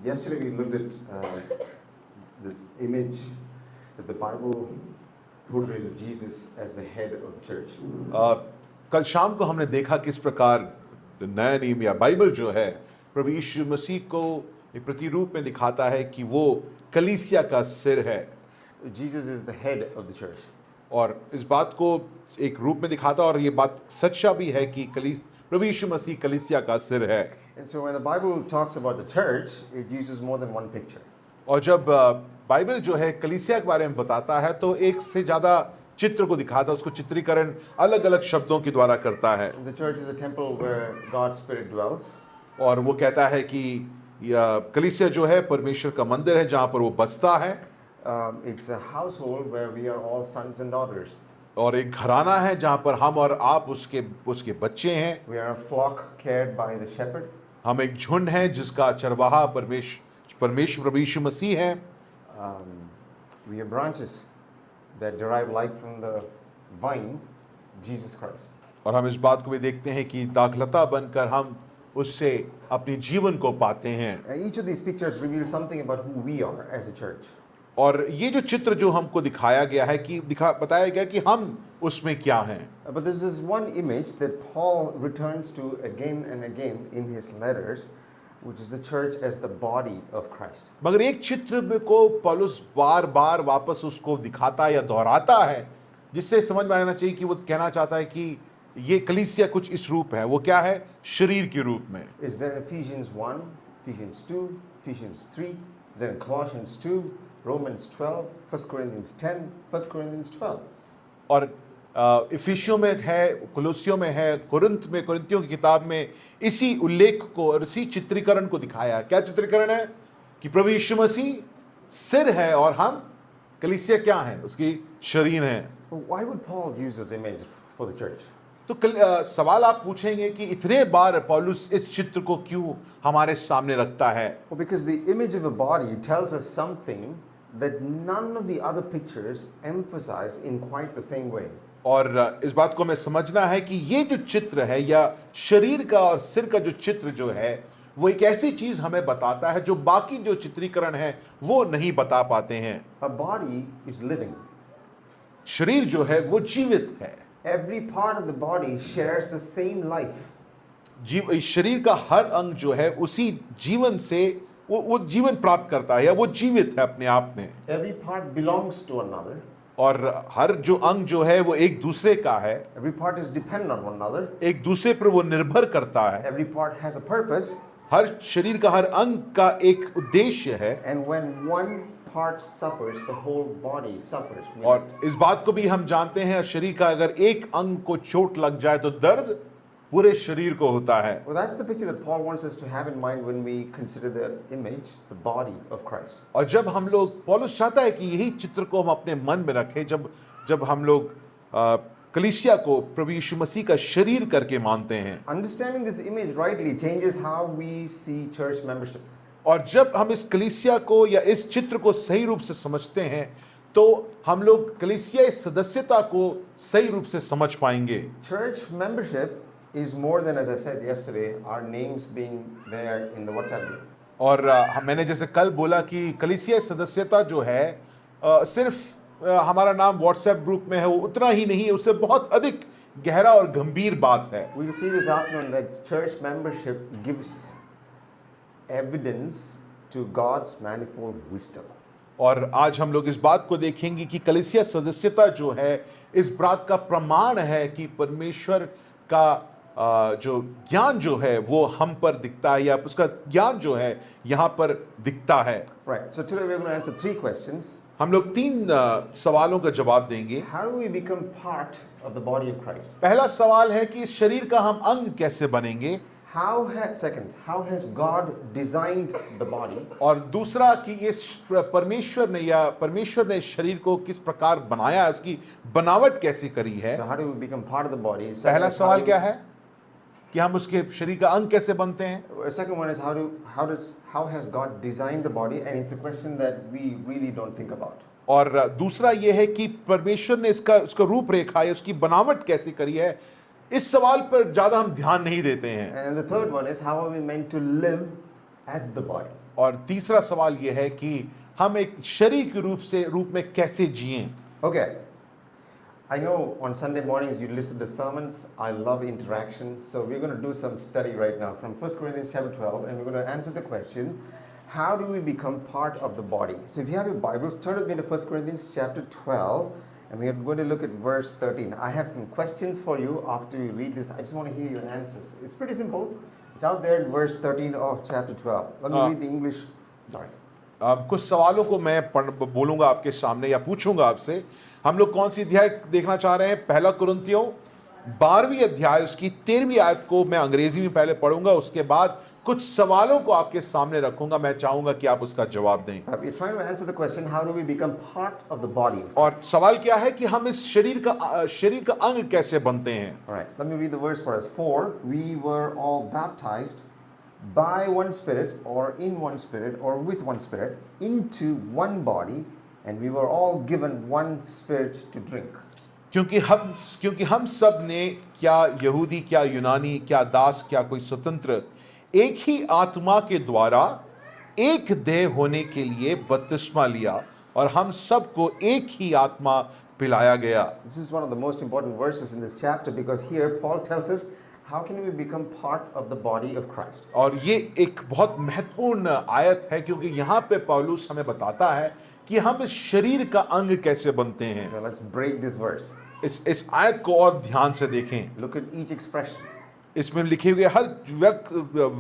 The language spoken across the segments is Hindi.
Yesterday we looked at this image that the Bible portrays of Jesus as the head of the church. कल शाम को हमने देखा किस प्रकार नया नियम या बाइबल जो है प्रभु यीशु मसीह को एक प्रतिरूप में दिखाता है कि वो कलीसिया का सिर है Jesus is the head of the church. और इस बात को एक रूप में दिखाता है और ये बात सच्चा भी है कि प्रभु यीशु मसीह कलीसिया का सिर है And so when the Bible talks about the church, it uses more than one picture. और जब बाइबल जो है कलीसिया के बारे में बताता है तो एक से ज़्यादा चित्र को दिखाता है उसको चित्रीकरण अलग अलग शब्दों के द्वारा करता है The church is a temple where God's Spirit dwells. और वो कहता है कि कलीसिया जो है परमेश्वर का मंदिर है जहाँ पर वो बसता है It's a household where we are all sons and daughters. और एक घराना है जहाँ पर हम और आप उसके बच्चे हैं We are a flock cared by the shepherd. हम एक झुंड है जिसका चरवाहा परमेश्वर प्रभु यीशु मसीह है We are branches that derive life from the vine, Jesus Christ. और हम इस बात को भी देखते हैं कि दाखलता बनकर हम उससे अपने जीवन को पाते हैं Each of these pictures reveals something about who we are as a church. और ये जो चित्र जो हमको दिखाया गया है कि बताया गया कि हम उसमें क्या हैं But this is one image that Paul returns to again and again in his letters, which is the church as the body of Christ. मगर एक चित्र में को पौलुस बार बार वापस उसको दिखाता है या दोहराता है जिससे समझ में आना चाहिए कि वो कहना चाहता है कि ये कलीसिया कुछ इस रूप है वो क्या है शरीर के रूप में Is there in Ephesians 1, Ephesians 2, Ephesians 3, is there in Colossians 2, Romans 12, 1 Corinthians 10, 1 Corinthians 12. और इफिसियों में है कुलुसियों में है कुरिन्थियों की किताब में इसी उल्लेख को और इसी चित्रीकरण को दिखाया क्या चित्रीकरण है कि प्रभु यीशु मसीह सिर है और हम कलीसिया क्या है उसकी शरीर है Why would Paul use this image for the church? तो सवाल आप पूछेंगे कि इतने बार पौलुस इस चित्र को क्यों हमारे सामने रखता है Well, because the image of a body tells us something that none of the other pictures emphasize in quite the same way. और इस बात को हमें समझना है कि ये जो चित्र है या शरीर का और सिर का जो चित्र जो है वो एक ऐसी चीज हमें बताता है जो बाकी जो चित्रीकरण है वो नहीं बता पाते हैं A body is living. शरीर जो है वो जीवित है Every part of the body shares the same life. इस शरीर का हर अंग जो है उसी जीवन से वो जीवन प्राप्त करता है या वो जीवित है अपने आप में Every part belongs to another. और हर जो अंग जो है वो एक दूसरे का है Every part is dependent on one another. एक दूसरे पर वो निर्भर करता है Every part has a purpose. हर शरीर का हर अंग का एक उद्देश्य है And when one part suffers, the whole body suffers. और इस बात को भी हम जानते हैं शरीर का अगर एक अंग को चोट लग जाए तो दर्द पूरे शरीर को होता है Well, that's the picture that Paul wants us to have in mind when we consider the image, the body of Christ. और जब हम लोग पौलुस चाहता है कि यही चित्र को हम अपने मन में रखें जब हम लोग कलीसिया को प्रभु यीशु मसीह का शरीर करके मानते हैं Understanding this image rightly changes how we see church membership. और जब हम इस कलीसिया को या इस चित्र को सही रूप से समझते हैं तो हम लोग कलीसिया इस सदस्यता को सही रूप से समझ पाएंगे Church membership is more than, as I said yesterday, our names being there in the WhatsApp group. और मैंने जैसे कल बोला कि कलीसिया सदस्यता जो है सिर्फ हमारा नाम व्हाट्सएप ग्रुप में है वो उतना ही नहीं है उससे बहुत अधिक गहरा और गंभीर बात है We'll see this afternoon that church membership gives evidence to God's manifold wisdom. और आज हम लोग इस बात को देखेंगे कि कलीसिया सदस्यता जो है इस बात का प्रमाण है कि परमेश्वर का जो ज्ञान जो है वो हम पर दिखता है या उसका ज्ञान जो है यहाँ पर दिखता है Right. So today we're going to answer 3 questions. हम लोग 3 सवालों का जवाब देंगे How do we become part of the body of Christ? पहला सवाल है कि इस शरीर का हम अंग कैसे बनेंगे How has God designed the body? और दूसरा कि ये परमेश्वर ने इस शरीर को किस प्रकार बनाया है उसकी बनावट कैसी करी है So how do we become part of the body? पहला सवाल क्या है कि हम उसके शरीर का अंग कैसे बनते हैं Second one is how has God designed the body? And it's a question that we really don't think about. और दूसरा ये है कि परमेश्वर ने उसका रूपरेखा है उसकी बनावट कैसी करी है इस सवाल पर ज्यादा हम ध्यान नहीं देते हैं And the third one is how are we meant to live as the body. और तीसरा सवाल यह है कि हम एक शरीर के रूप में कैसे जिएं। Okay. I know on Sunday mornings you listen to sermons. I love interaction. So we're going to do some study right now from 1 Corinthians chapter 12, and we're going to answer the question, how do we become part of the body? So if you have your Bibles, turn with me to 1 Corinthians chapter 12, and we are going to look at verse 13. I have some questions for you after you read this. I just want to hear your answers. It's pretty simple. It's out there in verse 13 of chapter 12. Let me read the English. Sorry. कुछ सवालों को मैं बोलूंगा आपके सामने या पूछूंगा आपसे। हम लोग कौन सी अध्याय देखना चाह रहे हैं? पहला कुरिन्थियों 12वीं अध्याय उसकी 13वीं आयत को मैं अंग्रेजी में पहले पढ़ूंगा, उसके बाद कुछ सवालों को आपके सामने रखूंगा। मैं चाहूंगा कि आप उसका जवाब दें। We're trying to answer the question, how do we become part of the body? और सवाल क्या है कि हम इस शरीर का अंग कैसे बनते हैं? All right, let me read the verse for us. For we were all baptized by one Spirit, or in one Spirit, or with one Spirit, into one body, and we were all given one Spirit to drink. क्योंकि हम सब ने, क्या यहूदी, क्या यूनानी, क्या दास, क्या कोई स्वतंत्र, एक ही आत्मा के द्वारा एक देह होने के लिए बपतिस्मा लिया, और हम सबको एक ही आत्मा पिलाया गया। This is one of the most important verses in this chapter, because here Paul tells us how can we become part of the body of Christ. और ये एक बहुत महत्वपूर्ण आयत है, क्योंकि यहाँ पे पौलुस हमें बताता है कि हम इस शरीर का अंग कैसे बनते हैं। So let's break this verse. इस आयत को और ध्यान से देखें। Look at each expression. इसमें लिखे हुए हर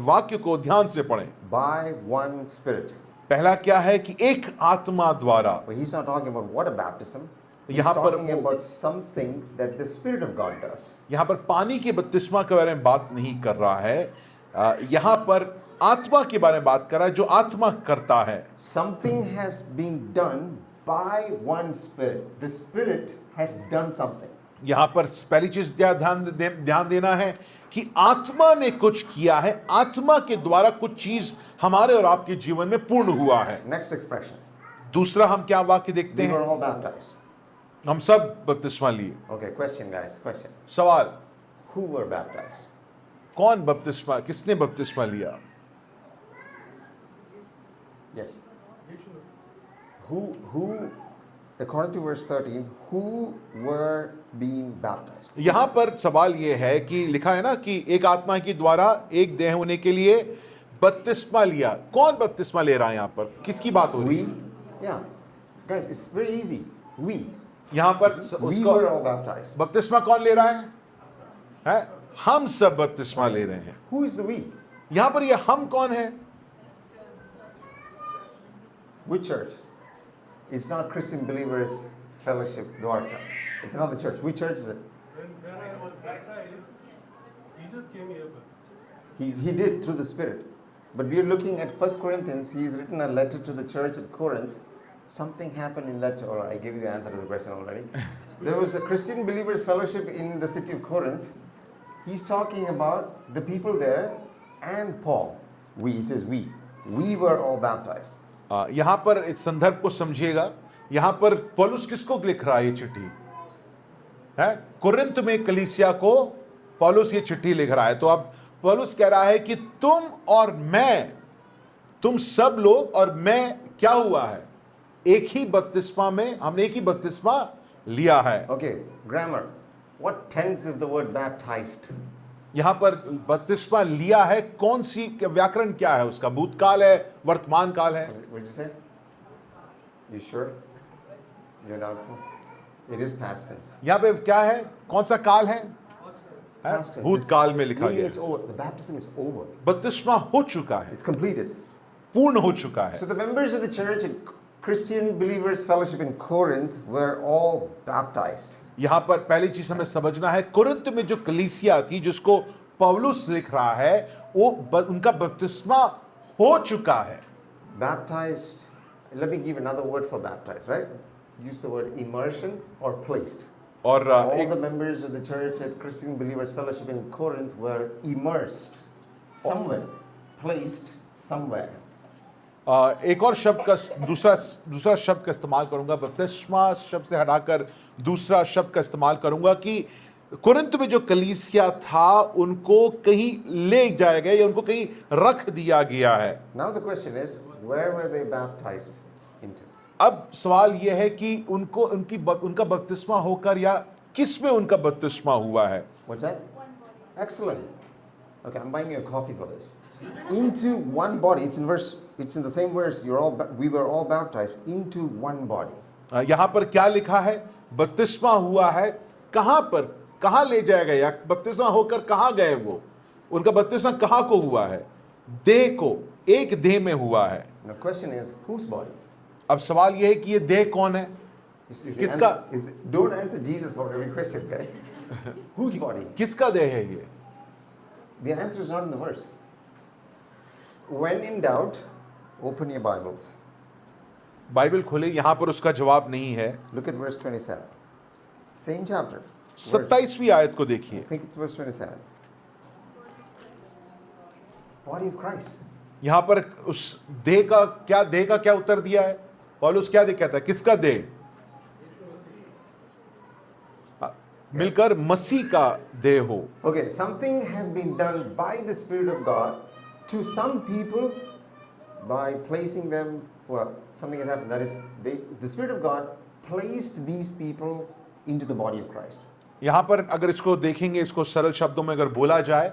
वाक्य को ध्यान से पढ़ें। By one Spirit. पहला क्या है कि एक आत्मा द्वारा। Well, he's not talking about water baptism. He's यहाँ पर talking about something that the Spirit of God does. यहाँ पर पानी के बपतिस्मा के बारे में बात नहीं कर रहा है, यहाँ पर आत्मा के बारे में बात कर रहा है, जो आत्मा करता है। Something has been done by one Spirit. The Spirit has done something. यहाँ पर पहली चीज ध्यान देना है कि आत्मा ने कुछ किया है, आत्मा के द्वारा कुछ चीज हमारे और आपके जीवन में पूर्ण हुआ है। Next expression. दूसरा हम क्या वाक्य देखते We were हैं? all baptized. हम सब बपतिस्मा लिए। Okay, question guys, question. सवाल, Who were baptized? कौन बपतिस्मा, किसने बपतिस्मा लिया? Yes. Who, according to verse 13, who were being baptized? यहाँ पर सवाल ये है कि लिखा है ना कि एक आत्मा के द्वारा एक देह होने के लिए बपतिस्मा लिया। कौन बपतिस्मा ले रहा है? यहाँ पर किसकी बात हो रही है? We? Yeah. Guys, it's very easy. We. यहाँ पर We were all baptized. बपतिस्मा कौन ले रहा है? हम सब बपतिस्मा ले रहे हैं। Who is the we? यहाँ पर ये हम कौन है? Which church? It's not Christian Believers Fellowship Dwarka. It's another church. Which church is it? When I was baptized, Jesus came here. He did through the Spirit. But we are looking at 1 Corinthians. He's written a letter to the church at Corinth. Something happened in that church. Or I gave you the answer to the question already. There was a Christian Believers Fellowship in the city of Corinth. He's talking about the people there and Paul. He says we. We were all baptized. यहाँ पर एक संदर्भ को समझिएगा। यहाँ पर पौलुस किसको लिख रहा है? ये चिट्ठी है कुरिन्थ में कलीसिया को पौलुस ये चिट्ठी लिख रहा है। तो अब पौलुस कह रहा है कि तुम और मैं, तुम सब लोग और मैं क्या हुआ है? एक ही बपतिस्मा में, हमने एक ही बपतिस्मा लिया है। Okay, grammar. What tense is the word baptized? यहाँ पर बपतिस्मा लिया है, कौन सी व्याकरण क्या है उसका? भूतकाल है, वर्तमान काल है? What did you say? You sure? You're doubtful? It is past tense. यहाँ पे क्या है? कौन सा काल है? Past tense. भूतकाल में लिखा Meaning गया it's over. The baptism is over. बपतिस्मा हो चुका है, It's completed. पूर्ण हो चुका है। So the members of the church at Christian Believers Fellowship in Corinth were all baptized. यहाँ पर पहली चीज हमें समझना है, कुरिन्थ में जो कलीसिया थी जिसको पौलुस लिख रहा है, वो उनका बपतिस्मा हो चुका है। Baptized. Let me give another word for baptized, right? Use the word immersion or placed. और All the members of the church at Christian Believers Fellowship in Corinth were immersed somewhere, placed somewhere. एक और शब्द का दूसरा शब्द का इस्तेमाल करूंगा, बपतिस्मा शब्द से हटाकर दूसरा शब्द का इस्तेमाल करूंगा कि कुरिन्थ में जो कलीसिया था उनको कहीं ले जाया गया या उनको कहीं रख दिया गया है। Now the question is, where were they baptized into? अब सवाल यह है कि उनका बपतिस्मा होकर या किस में उनका बपतिस्मा हुआ है। What's that? Excellent. Okay, I'm buying you a coffee for this. Into one body. It's in the same verse. We were all baptized into one body. यहां पर क्या लिखा है? बपतिस्मा हुआ है कहां पर, कहां ले जाया गया, बपतिस्मा होकर कहां गए वो, उनका बपतिस्मा कहां को हुआ है? देह को, एक देह में हुआ है। Now, question is, whose body? अब सवाल यह है कि ये देह कौन है? किसका? Don't answer Jesus for every question, guys. Whose body? किसका देह है ये? The answer is not in the verse. When in doubt, open your Bibles. Bible खोले, यहां पर उसका जवाब नहीं है। Look at verse 27. Same chapter. 27वीं आयत को I देखिए। think it's verse 27. Body of Christ. यहां पर उस देह का क्या उत्तर दिया है? पौलुस क्या कहता है? किसका देह? मिलकर मसीह का देह हो। Okay, something has been done by the Spirit of God to some people by placing them, well, something has happened. That is, the Spirit of God placed these people into the body of Christ. यहां पर अगर इसको देखेंगे, इसको सरल शब्दों में अगर बोला जाए,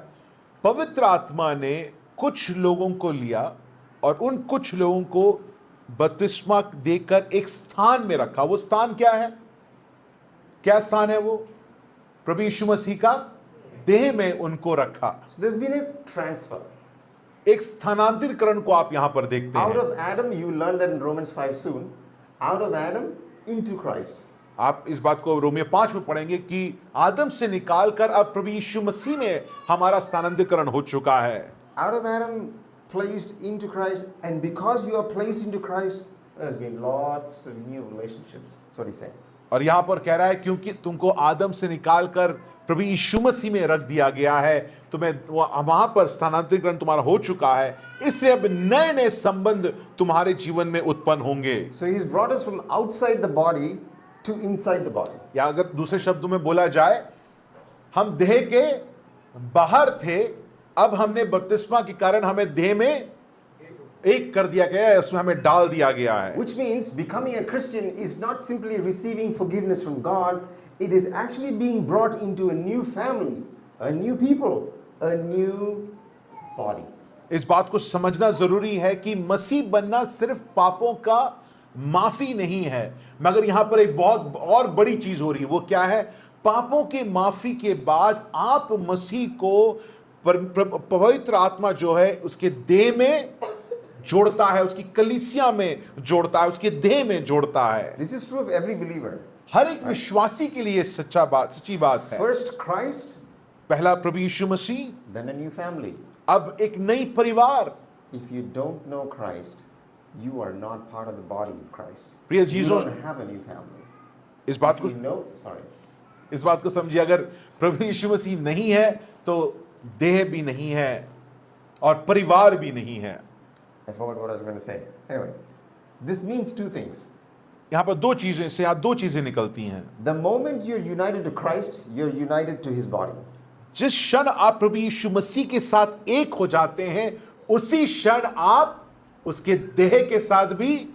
पवित्र आत्मा ने कुछ लोगों को लिया और उन कुछ लोगों को बपतिस्मा देकर एक स्थान में रखा। वो स्थान क्या है? क्या स्थान है वो? प्रभु यीशु मसीह का देह में उनको रखा। So there's been a transfer. एक स्थानांतरीकरण को आप यहां पर देखते Out हैं। of Adam, you learn that in Romans 5 soon. Out of Adam into Christ. आप इस बात को रोमियो 5 में पढ़ेंगे कि आदम से निकालकर अब प्रभु यीशु मसीह में हमारा स्थानांतरीकरण हो चुका है। Out of Adam placed into Christ, and because you are placed into Christ, there's been lots of new relationships. That's what he's saying. और यहां पर कह रहा है क्योंकि तुमको आदम से निकालकर प्रभु यीशु मसीह में रख दिया गया है, तुम्हें वहां पर स्थानांतरीकरण तुम्हारा हो चुका है, इसलिए अब नए नए संबंध तुम्हारे जीवन में उत्पन्न होंगे। So he's brought us from outside the body to inside the body. या अगर दूसरे शब्दों में बोला जाए, हम देह के बाहर थे, अब हमने बपतिस्मा के कारण हमें देह में एक कर दिया गया है, उसमें हमें डाल दिया गया है। Which means becoming a Christian is not simply receiving forgiveness from God, it is actually being brought into a new family, a new people, a new body. इस बात को समझना जरूरी है कि मसीह बनना सिर्फ पापों का माफी नहीं है, मगर यहां पर एक बहुत और बड़ी चीज हो रही है। वो क्या है? पापों के माफी के बाद आप मसीह को पवित्र आत्मा जो है उसके देह में जोड़ता है, उसकी कलीसिया में जोड़ता है, उसके देह में जोड़ता है। This is true of every believer. हर एक विश्वासी के लिए सच्ची बात है। First Christ, पहला प्रभु यीशु मसीह, then a new family. अब एक नई परिवार। If you don't know Christ, you are not part of the body of Christ. प्रिय You Jesus, don't have a new family. इस बात If को you know, sorry. इस बात को समझिए, अगर प्रभु यीशु मसीह नहीं है तो देह भी नहीं है और परिवार भी नहीं है। I forgot what I was going to say. Anyway, this means two things. यहां पर दो चीजें से या दो चीजें निकलती हैं। The moment you're united to Christ, you're united to his body. जिस क्षण आप प्रभु यीशु मसीह के साथ एक हो जाते हैं, उसी क्षण आप उसके देह के साथ भी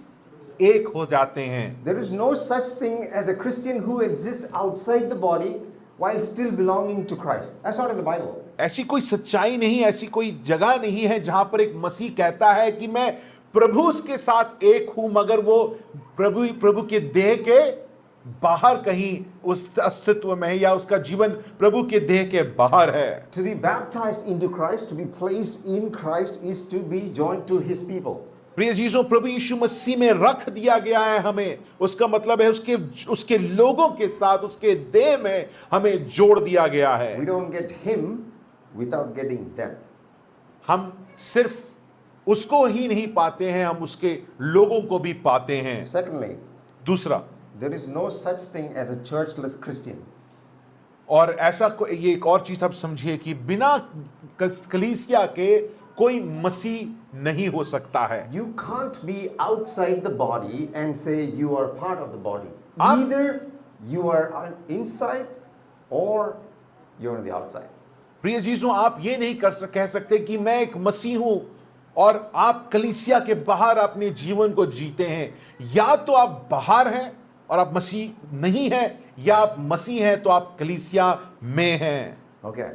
एक हो जाते हैं। There is no such thing as a Christian who exists outside the body while still belonging to Christ. That's not in the Bible. ऐसी कोई सच्चाई नहीं, ऐसी कोई जगह नहीं है जहां पर एक मसीह कहता है कि मैं प्रभु के साथ एक हूं, मगर वो प्रभु के देह के बाहर कहीं उस अस्तित्व में है या उसका जीवन प्रभु के देह के बाहर है। To be baptized into Christ, to be placed in Christ, is to be joined to his people. प्रिय जीसो, प्रभु यीशु मसीह में रख दिया गया है हमें, उसका मतलब है उसके लोगों के साथ, उसके देह में हमें जोड़ दिया गया है। We don't get him without getting them. हम सिर्फ उसको ही नहीं पाते हैं, हम उसके लोगों को भी पाते हैं। Secondly, दूसरा, there is no such thing as a churchless Christian. और ऐसा ये एक और चीज आप समझिए कि बिना कलीसिया के कोई मसीह नहीं हो सकता है। You can't be outside the body and say you are part of the body. आप- Either you are inside or you're on the outside. प्रिय जीजों, आप ये नहीं कह सकते कि मैं एक मसीह हूं और आप कलीसिया के बाहर अपने जीवन को जीते हैं। या तो आप बाहर हैं और आप मसीह नहीं हैं, या आप मसीह हैं तो आप कलीसिया में हैं। Okay.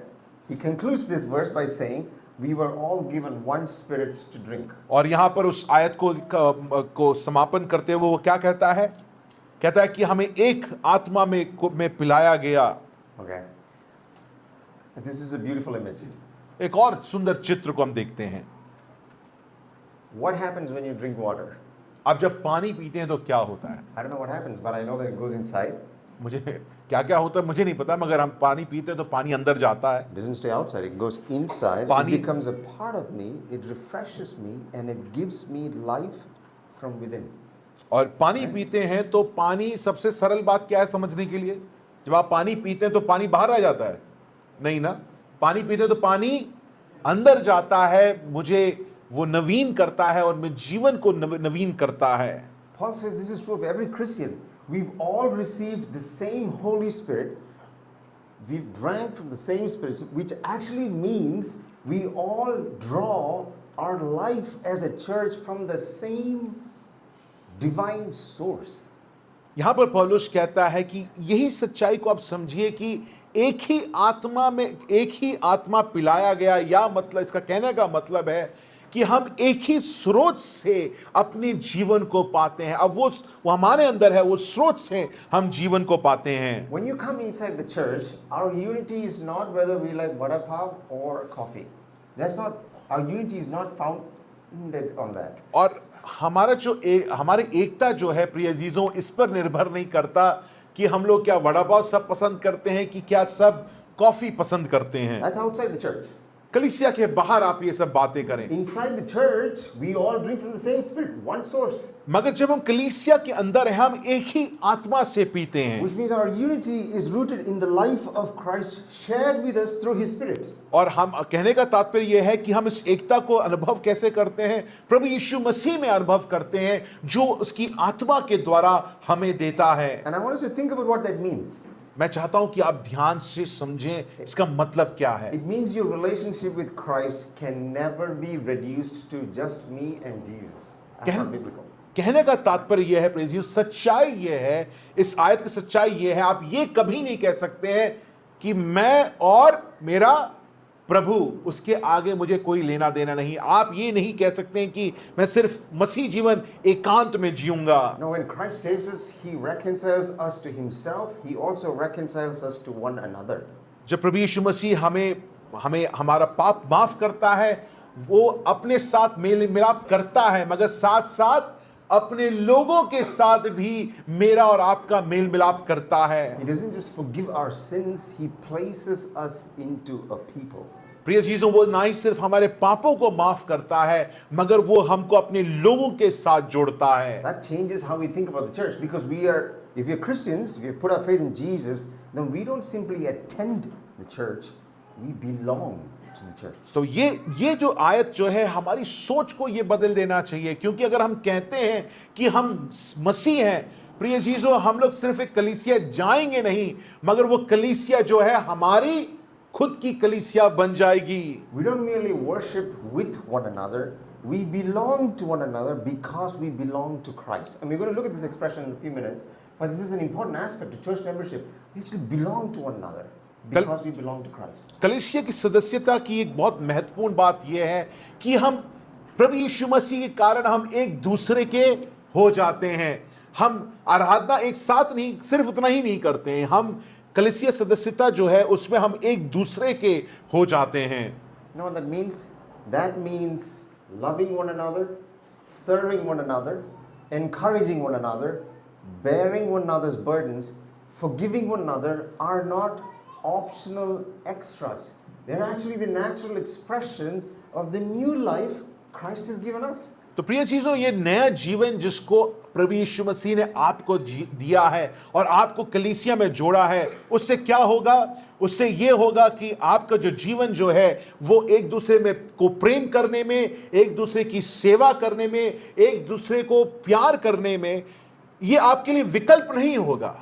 He concludes this verse by saying, we were all given one spirit to drink. और यहां पर उस आयत को समापन करते हुए वो क्या कहता है? कहता है कि हमें एक आत्मा में पिलाया गया। Okay. This is a beautiful image. एक और सुंदर चित्र को हम देखते हैं। What happens when you drink water? आप जब पानी पीते हैं तो क्या होता है? I don't know what happens, but I know that it goes inside. मुझे क्या क्या होता है मुझे नहीं पता, मगर हम पानी पीते हैं तो पानी अंदर जाता है। It doesn't stay outside, it goes inside. Pani- It becomes a part of me, it refreshes me, and it gives me life from within. और पानी पीते हैं तो पानी, सबसे सरल बात क्या है समझने के लिए? जब आप पानी पीते हैं तो पानी बाहर आ जाता है? नहीं ना, पानी पीते हैं तो पानी अंदर जाता है, मुझे वो नवीन करता है और मेरे जीवन को नवीन करता है। Paul says this is true of every Christian. We've all received the same Holy Spirit. We've drank from the same Spirit, which actually means we all draw our life as a church from the same divine source. यहां पर पौलुस कहता है कि यही सच्चाई को आप समझिए कि एक ही आत्मा पिलाया गया, या मतलब इसका कहने का मतलब है कि हम एक ही स्रोत से अपने जीवन को पाते हैं। अब वो हमारे अंदर है, वो स्रोत से हम जीवन को पाते हैं। When you come inside the church, our unity is not whether we like vada pav or coffee. That's not, our unity is not founded on that. और हमारी एकता जो है प्रिय अजीजों, इस पर निर्भर नहीं करता कि हम लोग क्या वड़ा पाव सब पसंद करते हैं कि क्या सब कॉफी पसंद करते हैं। That's outside the church. कलीसिया के बाहर आप ये सब बातें करें, Inside the church, we all drink from the same spirit, one source. मगर जब हम कलीसिया के अंदर हैं, हम एक ही आत्मा से पीते हैं। Which means our unity is rooted in the life of Christ shared with us through His Spirit. और हम कहने का तात्पर्य यह है कि हम इस एकता को अनुभव कैसे करते हैं? प्रभु यीशु मसीह में अनुभव करते हैं, जो उसकी आत्मा के द्वारा हमें देता है। And I want us to think about what that means. मैं चाहता हूं कि आप ध्यान से समझें इसका मतलब क्या है। It means your relationship with Christ can never be reduced to just me and Jesus. That's not biblical. कहने का तात्पर्य यह है प्रेज़ियो, सच्चाई यह है, इस आयत की सच्चाई यह है, आप ये कभी नहीं कह सकते हैं कि मैं और मेरा प्रभु, उसके आगे मुझे कोई लेना देना नहीं। आप ये नहीं कह सकते हैं कि मैं सिर्फ मसीह जीवन एकांत में जीऊंगा। No, when Christ saves us, He reconciles us to Himself. He also reconciles us to one another. जब प्रभु यीशु मसीह हमें हमारा पाप माफ करता है, वो अपने साथ मेल मिलाप करता है, मगर साथ साथ अपने लोगों के साथ भी मेरा और आपका मेल मिलाप करता है। He doesn't just forgive our sins, He places us into a people. प्रिय चीजों, वो ना ही सिर्फ हमारे पापों को माफ करता है, मगर वो हमको अपने लोगों के साथ जोड़ता है। That changes how we think about the church, because if we're Christians, if we put our faith in Jesus, then we don't simply attend the church, we belong to the church. तो ये जो आयत जो है, हमारी सोच को ये बदल देना चाहिए, क्योंकि अगर हम कहते हैं कि हम मसीह हैं, प्रिय चीजों, हम लोग सिर्फ एक कलीसिया जाएंगे नहीं, मगर वो कलीसिया जो है हमारी खुद की कलीसिया बन जाएगी। We don't merely worship with one another, we belong to one another because we belong to Christ. And we're going to look at this expression in a few minutes, but this is an important aspect of church membership. We actually belong to one another because we belong to Christ. कलीसिया की सदस्यता की एक बहुत महत्वपूर्ण बात यह है कि हम प्रभु यीशु मसीह के कारण हम एक दूसरे के हो जाते हैं। हम आराधना एक साथ नहीं, सिर्फ उतना ही नहीं करते हैं, हम कलीसिया सदस्यता जो है उसमें हम एक दूसरे के हो जाते हैं। You know what that means? That means loving one another, serving one another, encouraging one another, bearing one another's burdens, forgiving one another are not optional extras. They're actually the natural expression of the new life Christ has given us. तो प्रिय चीजों, ये नया जीवन जिसको प्रभु यीशु मसीह ने आपको दिया है और आपको कलीसिया में जोड़ा है, उससे क्या होगा? उससे ये होगा कि आपका जो जीवन जो है वो एक दूसरे में को प्रेम करने में, एक दूसरे की सेवा करने में, एक दूसरे को प्यार करने में, ये आपके लिए विकल्प नहीं होगा।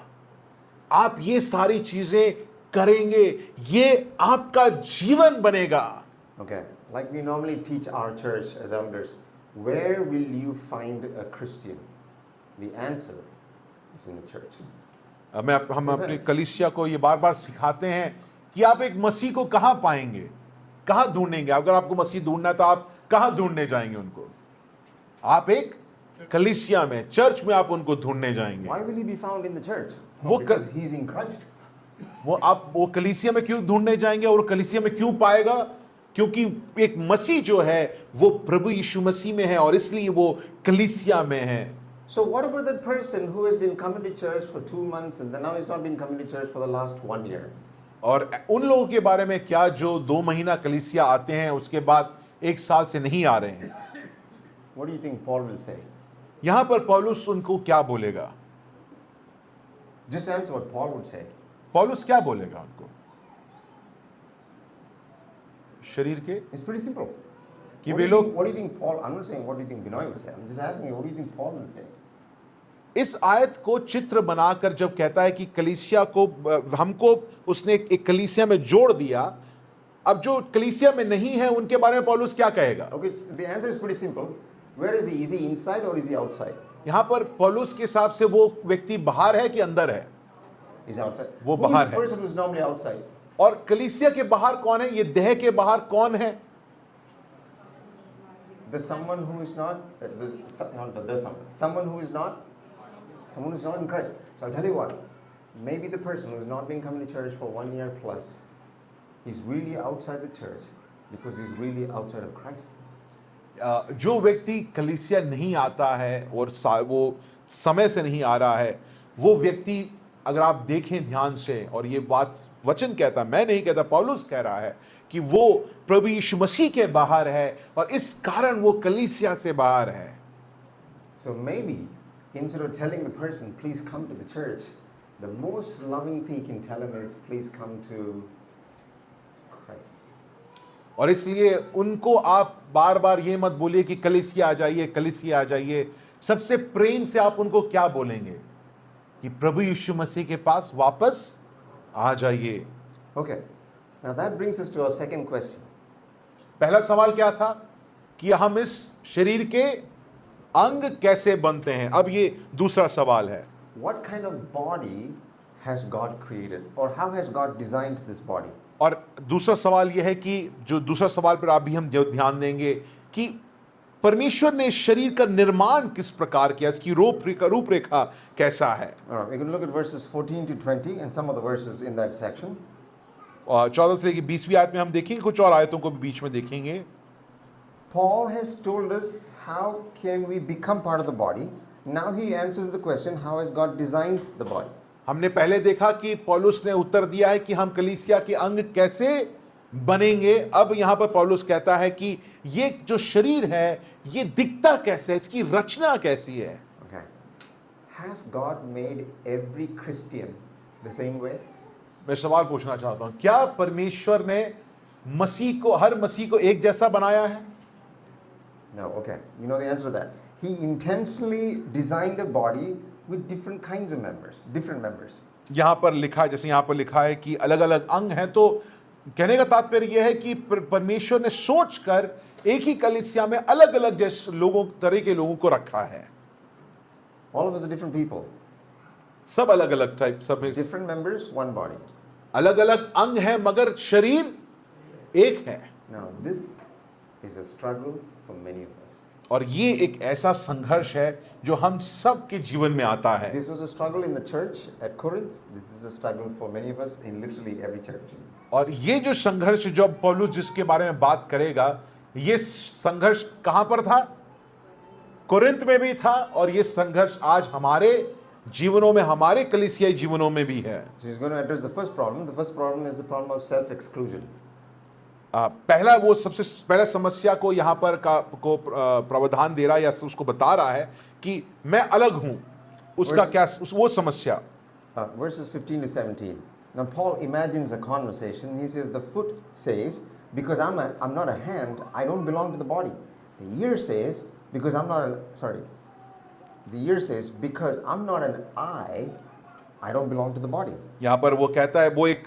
आप ये सारी चीजें करेंगे, ये आपका जीवन बनेगा। Okay, like we normally teach our church as elders, where will you find a Christian? The answer is in the church. हम अपने कलीसिया को ये बार बार सिखाते हैं कि आप एक मसीह को कहाँ पाएंगे, कहाँ ढूंढेंगे। अगर आपको मसीह ढूंढना है तो आप कहाँ ढूंढने जाएंगे उनको? आप एक कलीसिया में, चर्च में आप उनको ढूंढने जाएंगे। Why will he be found in the church? वो Because he's in Christ. वो कलीसिया में क्यों ढूंढने जाएंगे और कलीसिया में क्यों पाएगा? क्योंकि एक मसीह जो है वो प्रभु यीशु मसीह में है और इसलिए वो कलीसिया में है। So what about that person who has been coming to church for 2 months and then now he's not been coming to church for the last 1 year? और उन लोगों के बारे में क्या जो 2 महीना कलीसिया आते हैं उसके बाद 1 साल से नहीं आ रहे हैं? What do you think Paul will say? यहां पर पौलुस उनको क्या बोलेगा? Just answer what Paul would say. पौलुस क्या बोलेगा उनको? शरीर के It's pretty simple. कि What वे do you लोग think- what do you think Paul? I'm not saying what do you think Binoy will say. I'm just asking you what do you think Paul will say? इस आयत को चित्र बनाकर जब कहता है कि कलीसिया को हमको उसने एक कलीसिया में जोड़ दिया, अब जो कलीसिया में नहीं है उनके बारे में पौलुस क्या कहेगा? Okay, the answer is pretty simple. Where is he? Is he inside or is he outside? यहां पर पौलुस के हिसाब से वो व्यक्ति बाहर है कि अंदर है? He's outside. वो Who is बाहर the है। person who's normally outside? और कलीसिया के बाहर कौन है? ये देह के बाहर कौन है? The someone who is not someone who is not in Christ. So I'll tell you what, maybe the person who's not been coming to church for 1 year plus, he's really outside the church because he's really outside of Christ. जो व्यक्ति कलीसिया नहीं आता है और वो समय से नहीं आ रहा है, वो व्यक्ति अगर आप देखें ध्यान से, और ये बात वचन कहता, मैं नहीं कहता, पौलुस कह रहा है कि वो प्रभु यीशु मसीह के बाहर है और इस कारण वो कलीसिया से बाहर है। So maybe instead of telling the person please come to the church, the most loving thing you can tell him is please come to Christ. और इसलिए उनको आप बार बार ये मत बोलिए कि कलीसिया आ जाइए, कलीसिया आ जाइए। सबसे प्रेम से आप उनको क्या बोलेंगे कि प्रभु यीशु मसीह के पास वापस आ जाइए। Okay, now that brings us to our second question. पहला सवाल क्या था कि हम इस शरीर के अंग कैसे बनते हैं? अब ये दूसरा सवाल है, What kind of body has God created, or how has God designed this body? और दूसरा सवाल यह है कि जो दूसरा सवाल पर आप भी हम जो ध्यान देंगे कि परमेश्वर ने इस शरीर का निर्माण किस प्रकार किया, इसकी रूपरेखा कैसा है। All right, we're going to look at verses 14 to 20 and some of the verses in that section. और 14 से लेकर 20वीं आयत में हम देखेंगे, कुछ और आयतों को भी बीच में देखेंगे। Paul has told us how can we become part of the body. Now he answers the question, how has God designed the body? हमने पहले देखा कि पौलुस ने उत्तर दिया है कि हम कलीसिया के अंग कैसे बनेंगे। अब यहाँ पर पौलुस कहता है कि ये जो शरीर है ये दिखता कैसे है, इसकी रचना कैसी है। Okay. Has God made every Christian the same way? मैं सवाल पूछना चाहता हूँ, क्या परमेश्वर ने मसीह को, हर मसीह को एक जैसा बनाया है? No, okay. You know the answer to that. He intentionally designed a body with different kinds of members, different members. यहाँ पर लिखा है, जैसे यहाँ पर लिखा है कि अलग अलग अंग हैं, तो कहने का तात्पर्य यह है कि परमेश्वर ने सोचकर एक ही कलीसिया में अलग अलग जैसे लोगों, तरह के लोगों को रखा है। All of us are different people. सब अलग अलग टाइप, सब में Different members, one body. अलग अलग अंग है मगर शरीर एक है। Now, this is a struggle for many of us. और ये एक ऐसा संघर्ष है जो हम सब के जीवन में आता है। This was a struggle in the church at Corinth. This is a struggle for many of us in literally every church. और ये जो संघर्ष जो पौलुस जिसके बारे में बात करेगा, ये संघर्ष कहां पर था? कोरिन्थ में भी था, और ये संघर्ष आज हमारे जीवनों में, हमारे कलीसियाई जीवनों में भी है। So he's going to address the first problem. The first problem is the problem of self-exclusion. पहला वो सबसे पहला समस्या को यहाँ पर को प्रावधान दे रहा है या उसको बता रहा है कि मैं अलग हूं, उसका क्या वो समस्या। Verses 15 to 17. Now Paul imagines a conversation. He says the foot says, because I'm not a hand, I don't belong to the body. The ear says, because I'm not the ear says, because I'm not an eye, I don't belong to the body. यहाँ पर वो कहता है, वो एक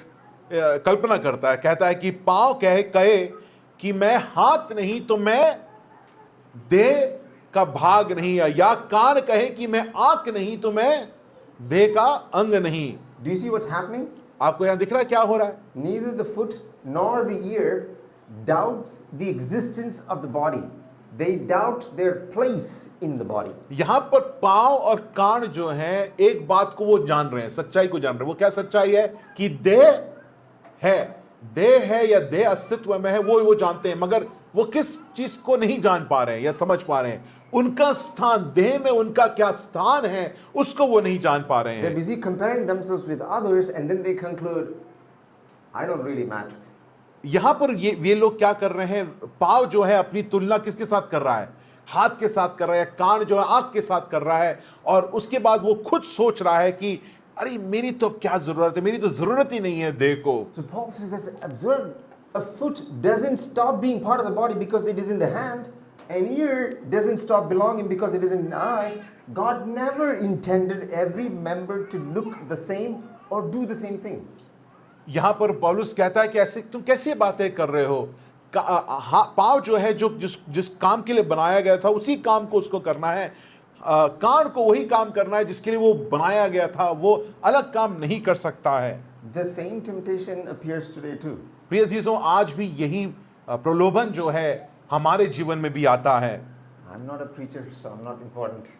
कल्पना करता है, कहता है कि पांव कहे कि मैं हाथ नहीं तो मैं देह का भाग नहीं है, या कान कहे कि मैं आंख नहीं तो मैं देह का अंग नहीं। Do you see what's happening? आपको यहां दिख रहा है क्या हो रहा है? Neither the foot nor the ear doubt the existence of the body. They doubt their place in the body. यहां पर पांव और कान जो है एक बात को वो जान रहे हैं, सच्चाई को जान रहे हैं। वो क्या सच्चाई है? कि देह है या देह अस्तित्व में है, वो जानते हैं, मगर वो किस चीज को नहीं जान पा रहे हैं या समझ पा रहे हैं। उनका स्थान, देह में उनका क्या स्थान है, उसको वो नहीं जान पा रहे They're हैं। busy comparing themselves with others and then they conclude, I don't really matter. यहां पर ये लोग क्या कर रहे हैं? पांव जो है अपनी तुलना किसके साथ कर रहा है? हाथ के साथ कर रहा है। कान जो है आंख के साथ कर रहा है, और उसके बाद वो खुद सोच रहा है कि अरे मेरी तो अब क्या जरूरत है, मेरी तो जरूरत ही नहीं है देह को। So Paul says that's absurd. A foot doesn't stop being part of the body because it is in the hand. An ear doesn't stop belonging because it is in an eye. God never intended every member to look the same or do the same thing. यहां पर पौलुस कहता है कि ऐसे तुम कैसी बातें कर रहे हो? पांव जो है, जो जिस काम के लिए बनाया गया था उसी काम को उसको करना है। कान को वही काम करना है जिसके लिए वो बनाया गया था, वो अलग काम नहीं कर सकता है। The same temptation appears today too. प्रिय अजीजों, आज भी यही प्रलोभन जो है हमारे जीवन में भी आता है। I'm not a preacher, so I'm not important.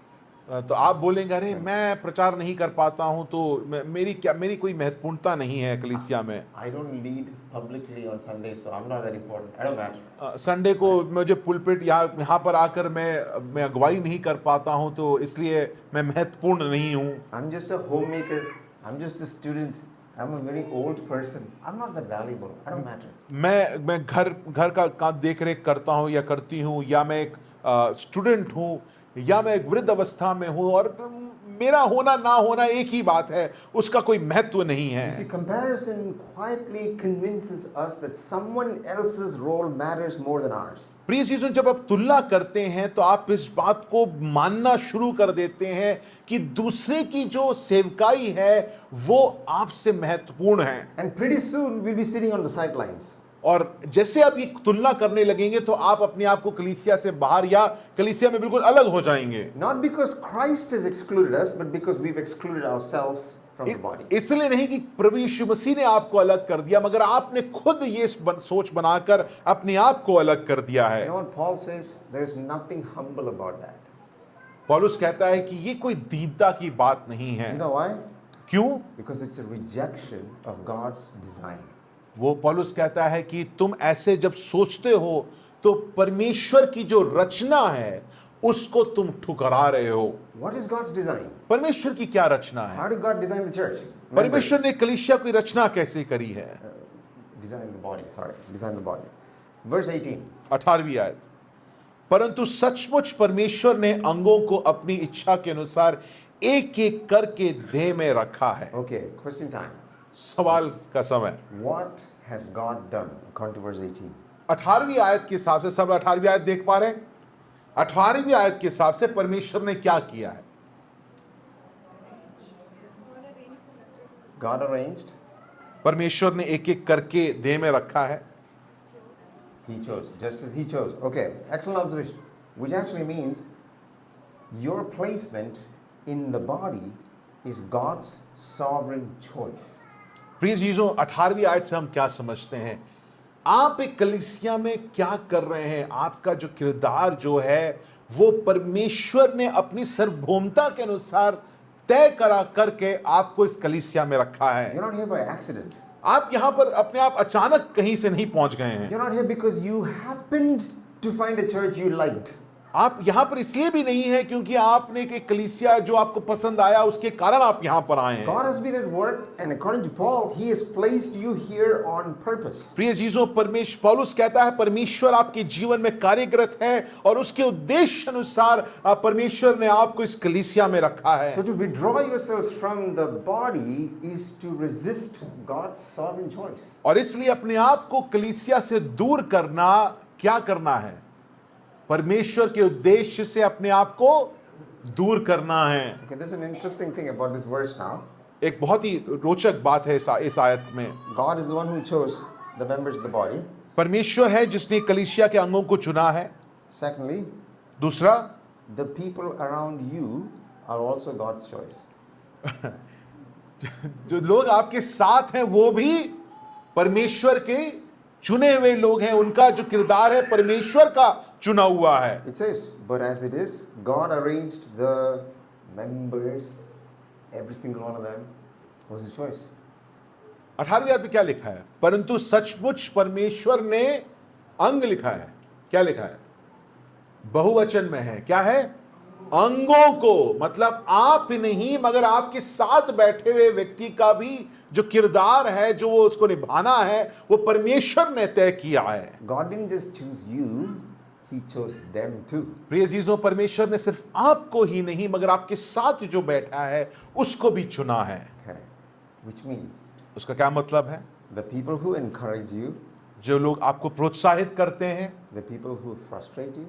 तो आप बोलेंगे अरे मैं प्रचार नहीं कर पाता हूं तो मेरी कोई महत्वपूर्णता नहीं है कलीसिया में। I don't lead publicly on Sunday, so I'm not that important. I don't matter. Sunday को मुझे पुलपिट यहाँ पर आकर मैं अगुवाई नहीं कर पाता हूं तो इसलिए मैं महत्वपूर्ण नहीं हूं। I'm just a homemaker. I'm just a student. I'm a very old person. I'm not that valuable. I don't matter. मैं घर का काम देख रेख करता हूं या करती हूं, या मैं एक स्टूडेंट हूं, या मैं एक वृद्ध अवस्था में हूं, और मेरा होना ना होना एक ही बात है, उसका कोई महत्व नहीं You see, है। comparison quietly convinces us that someone else's role matters more than ours. प्रिय चीजों, जब आप तुलना करते हैं तो आप इस बात को मानना शुरू कर देते हैं कि दूसरे की जो सेवकाई है वो आपसे महत्वपूर्ण है। And pretty soon we'll be sitting on the sidelines. और जैसे आप ये तुलना करने लगेंगे तो आप अपने आप को कलीसिया से बाहर या कलीसिया में बिल्कुल अलग हो जाएंगे। Not because Christ has excluded us, but because we've excluded ourselves from the body. इसलिए नहीं कि प्रभु यीशु मसीह ने आपको अलग कर दिया, मगर आपने खुद ये सोच बनाकर अपने आप को अलग कर दिया है। You know what Paul says? There's nothing humble about that. पौलुस कहता है कि ये कोई दीनता की बात नहीं Do है। you know why? क्यों? Because it's a rejection of God's design. वो पौलुस कहता है कि तुम ऐसे जब सोचते हो तो परमेश्वर की जो रचना है उसको तुम ठुकरा रहे हो। What is God's design? परमेश्वर की क्या रचना है? How did God design the church? परमेश्वर ने कलीसिया की रचना कैसे करी है? Design the body, sorry. Design the body. Verse 18. 18वीं आयत, परंतु सचमुच परमेश्वर ने अंगों को अपनी इच्छा के अनुसार एक एक करके देह में रखा है। Okay, question time. सवाल का समय। What has God done according to verse 18? 18वीं आयत के हिसाब से, सब 18वीं आयत देख पा रहे हैं? 18वीं आयत के हिसाब से परमेश्वर ने क्या किया है? God arranged, परमेश्वर ने एक एक करके देह में रखा है। He chose, just as He chose. Okay, excellent observation. Which actually means your placement in the body is God's sovereign choice. प्रिय चीजों, 18वीं आयत से हम क्या समझते हैं? आप एक कलीसिया में क्या कर रहे हैं? आपका जो किरदार जो है वो परमेश्वर ने अपनी सार्वभौमता के अनुसार तय करा करके आपको इस कलीसिया में रखा है। You're not here by accident. आप यहां पर अपने आप अचानक कहीं से नहीं पहुंच गए हैं। You're not here because you happened to find a church you liked. आप यहां पर इसलिए भी नहीं है क्योंकि आपने एक कलीसिया जो आपको पसंद आया उसके कारण आप यहां पर आए हैं। God has been at work, and according to Paul, He has placed you here on purpose. प्रिय चीजों, पौलुस कहता है परमेश्वर आपके जीवन में कार्यरत है और उसके उद्देश्य अनुसार परमेश्वर ने आपको इस कलीसिया में रखा है। So to withdraw yourselves from the body is to resist God's sovereign choice. और इसलिए अपने आप को कलीसिया से दूर करना, क्या करना है? परमेश्वर के उद्देश्य से अपने आप को दूर करना है। Okay, there's an interesting thing about this verse now. एक बहुत ही रोचक बात है इस आयत में। God is the one who chose the members of the body. परमेश्वर है जिसने कलीसिया के अंगों को चुना है। Secondly, दूसरा, the people around you are also God's choice. जो लोग आपके साथ हैं वो भी परमेश्वर के चुने हुए लोग हैं। उनका जो किरदार है परमेश्वर का चुना हुआ है। It says, but as it is, God arranged the members, every single one of them was his choice. 18वीं आयत में क्या लिखा है? परंतु सचमुच परमेश्वर ने अंग लिखा है। क्या लिखा है? बहुवचन में है। क्या है? अंगों को, मतलब आप ही नहीं मगर आपके साथ बैठे हुए व्यक्ति का भी जो किरदार है, जो वो उसको निभाना है, वो परमेश्वर ने तय किया है। God didn't just choose you, he chose them too. प्रिय अजीजों, परमेश्वर ने सिर्फ आपको ही नहीं मगर आपके साथ जो बैठा है उसको भी चुना है। Okay. Which means उसका क्या मतलब है? the people who encourage you, जो लोग आपको प्रोत्साहित करते हैं, the people who frustrate you,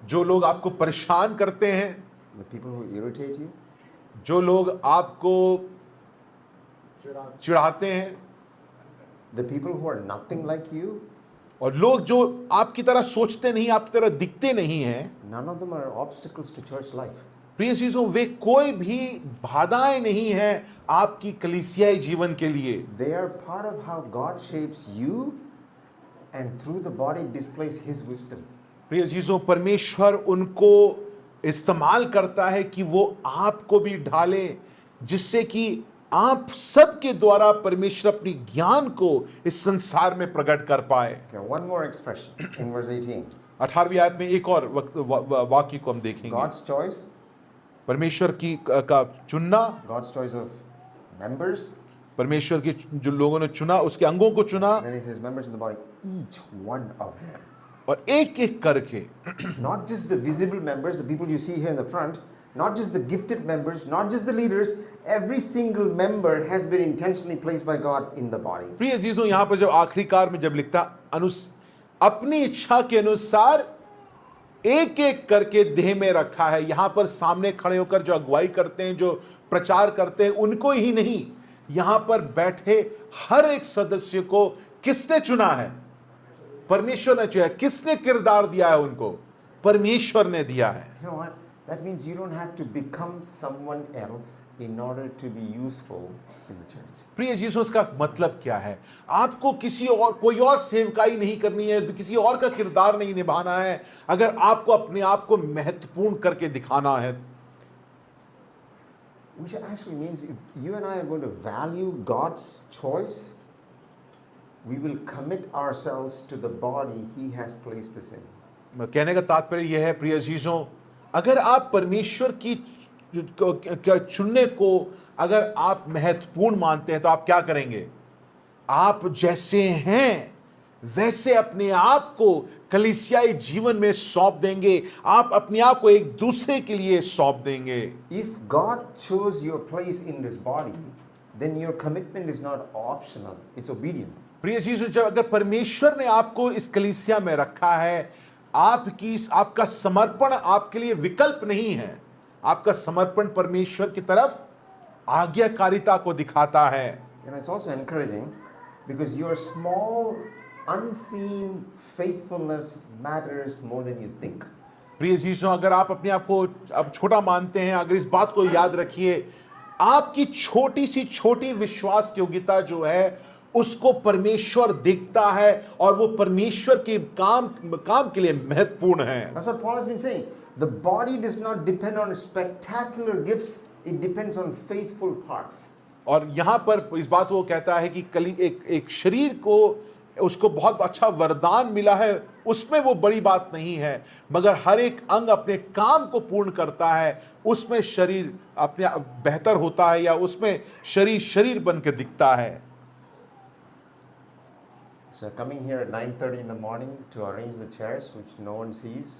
जो लोग आपको परेशान करते हैं, the people who irritate you, जो लोग आपको चिढ़ाते हैं, the people who are nothing like you, और लोग जो आपकी तरह सोचते नहीं, आपकी तरह दिखते नहीं हैं, none of them are obstacles to church life. प्रिय चीजों, वे कोई भी बाधाएं नहीं हैं आपकी कलीसियाई जीवन के लिए। They are part of how God shapes you and through the body displays his wisdom. प्रिय चीजों, परमेश्वर उनको इस्तेमाल करता है कि वो आपको भी ढाले, जिससे कि आप सबके द्वारा परमेश्वर अपनी ज्ञान को इस संसार में प्रकट कर पाए। Okay, one more expression in verse 18. 18वीं आयत में एक और वाक्य को हम देखेंगे। God's choice, परमेश्वर का चुनना, God's choice of members. परमेश्वर के जो लोगों ने चुना, उसके अंगों को चुना, Then he says members of the body, each one of them. और एक एक करके, Not just the visible members, the people you see here in the front, not just the gifted members, not just the leaders, every single member has been intentionally placed by God in the body. प्रिय अजीजों, यहां पर जब आखिरी कार में जब लिखता अपनी इच्छा के अनुसार एक एक करके देह में रखा है। यहां पर सामने खड़े होकर जो अगुवाई करते हैं, जो प्रचार करते हैं, उनको ही नहीं, यहां पर बैठे हर एक सदस्य को किसने चुना है? परमेश्वर ने चुना है। किसने किरदार दिया है उनको? परमेश्वर ने दिया है। You know what? That means you don't have to become someone else in order to be useful in the church. प्रिय यीशु, इसका मतलब क्या है? आपको किसी और कोई और सेवकाई नहीं करनी है, किसी और का किरदार नहीं निभाना है, अगर आपको अपने आप को महत्वपूर्ण करके दिखाना है। Which actually means if you and I are going to value God's choice, we will commit ourselves to the body he has placed us in. कहने का तात्पर्य यह है प्रिय अजीजों, अगर आप परमेश्वर की चुनने को अगर आप महत्वपूर्ण मानते हैं तो आप क्या करेंगे? आप जैसे हैं वैसे अपने आप को कलीसियाई जीवन में सौंप देंगे। आप अपने आप को एक दूसरे के लिए सौंप देंगे। If God chose your place in this body, then your commitment is not optional, it's obedience. प्रिय अजीजों, जब अगर परमेश्वर ने आपको इस कलीसिया में रखा है, आपका समर्पण आपके लिए विकल्प नहीं है। आपका समर्पण परमेश्वर की तरफ आज्ञाकारिता को दिखाता है। You know, it's also encouraging because your small, unseen faithfulness matters more than you think. प्रिय जीसो, अगर आप अपने आप को अब छोटा मानते हैं, अगर इस बात को याद रखिए, आपकी छोटी सी छोटी विश्वास योग्यता जो है उसको परमेश्वर देखता है और वो परमेश्वर के काम के लिए महत्वपूर्ण है। That's what Paul has been saying. The body does not depend on spectacular gifts, it depends on faithful parts. और यहाँ पर इस बात को कहता है कि एक शरीर को उसको बहुत अच्छा वरदान मिला है, उसमें वो बड़ी बात नहीं है, मगर हर एक अंग अपने काम को पूर्ण करता है, उसमें शरीर अपने बेहतर होता है या उसमें शरीर बन के दिखता है। So coming here at 9:30 in the morning to arrange the chairs which no one sees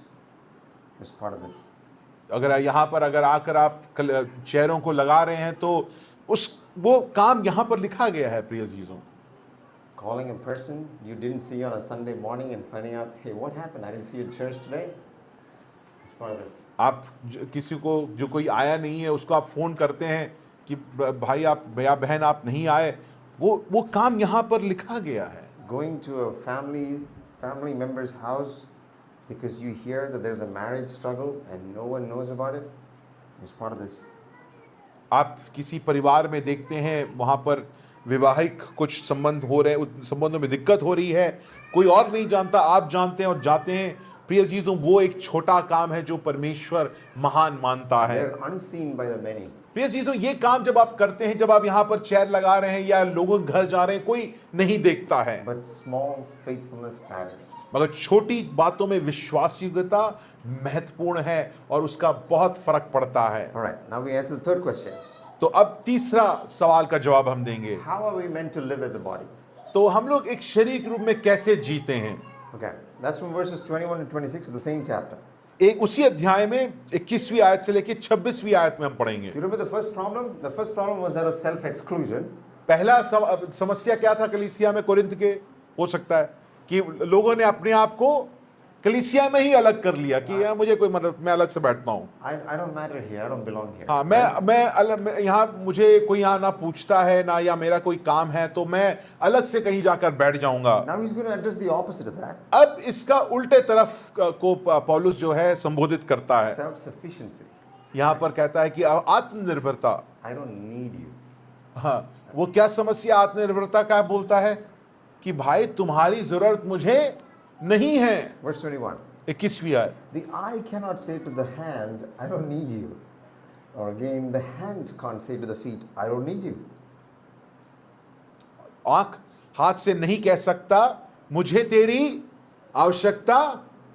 is part of this. अगर यहाँ पर अगर आकर आप चेयरों को लगा रहे हैं तो वो काम यहाँ पर लिखा गया है। प्रिय अजीजों, Calling a person you didn't see on a Sunday morning and finding out, hey, what happened? I didn't see you at church today. It's part of this. आप किसी को जो कोई आया नहीं है उसको आप फोन करते हैं कि भाई आप या बहन आप नहीं आए, वो काम यहाँ पर लिखा गया है। Going to a family member's house because you hear that there's a marriage struggle and no one knows about it is part of this. आप किसी परिवार में देखते हैं वहाँ पर विवाहिक कुछ संबंध हो रहे, उन संबंधों में दिक्कत हो रही है, कोई और नहीं जानता, आप जानते हैं और जाते हैं। प्रिय अजीजों, वो एक छोटा काम है जो परमेश्वर महान मानता है। They're unseen by the many. प्रिय अजीजों, ये काम जब आप करते हैं, जब आप यहाँ पर चेयर लगा रहे हैं या लोगों के घर जा रहे हैं, कोई नहीं देखता है, But small faithfulness matters. मगर छोटी बातों में विश्वासयोग्यता महत्वपूर्ण है और उसका बहुत फर्क पड़ता है। All right, now we answer the third question. तो अब तीसरा सवाल का जवाब हम देंगे। How are we meant to live as a body? तो हम लोग एक शरीर के रूप में कैसे जीते हैं? Okay, that's from verses 21 to 26 of the same chapter. एक उसी अध्याय में 21वीं आयत से लेकर 26वीं आयत में हम पढ़ेंगे। You remember the first problem? The first problem was that of self-exclusion. पहला समस्या क्या था कलीसिया में कोरिन्थ के? हो सकता है कि लोगों ने अपने आप को कलीसिया में ही अलग कर लिया कि यार मुझे कोई मतलब, मैं अलग से बैठता हूँ। I don't matter here. I don't belong here. हाँ, मैं अलग, यहाँ मुझे कोई यहाँ ना पूछता है ना, या मेरा कोई काम है तो मैं अलग से कहीं जाकर बैठ जाऊंगा। Now he's going to address the opposite of that. अब इसका उल्टे तरफ को पौलुस जो है संबोधित करता है। Self-sufficiency. यहाँ पर कहता है कि आत्मनिर्भरता। I don't need you. हाँ, वो क्या समस्या आत्मनिर्भरता का बोलता है कि भाई तुम्हारी जरूरत मुझे नहीं है। Verse 21. 21वीं आयत। The eye cannot say to the hand, I don't need you. Or again, the hand can't say to the feet, I don't need you. आंख हाथ से नहीं कह सकता मुझे तेरी आवश्यकता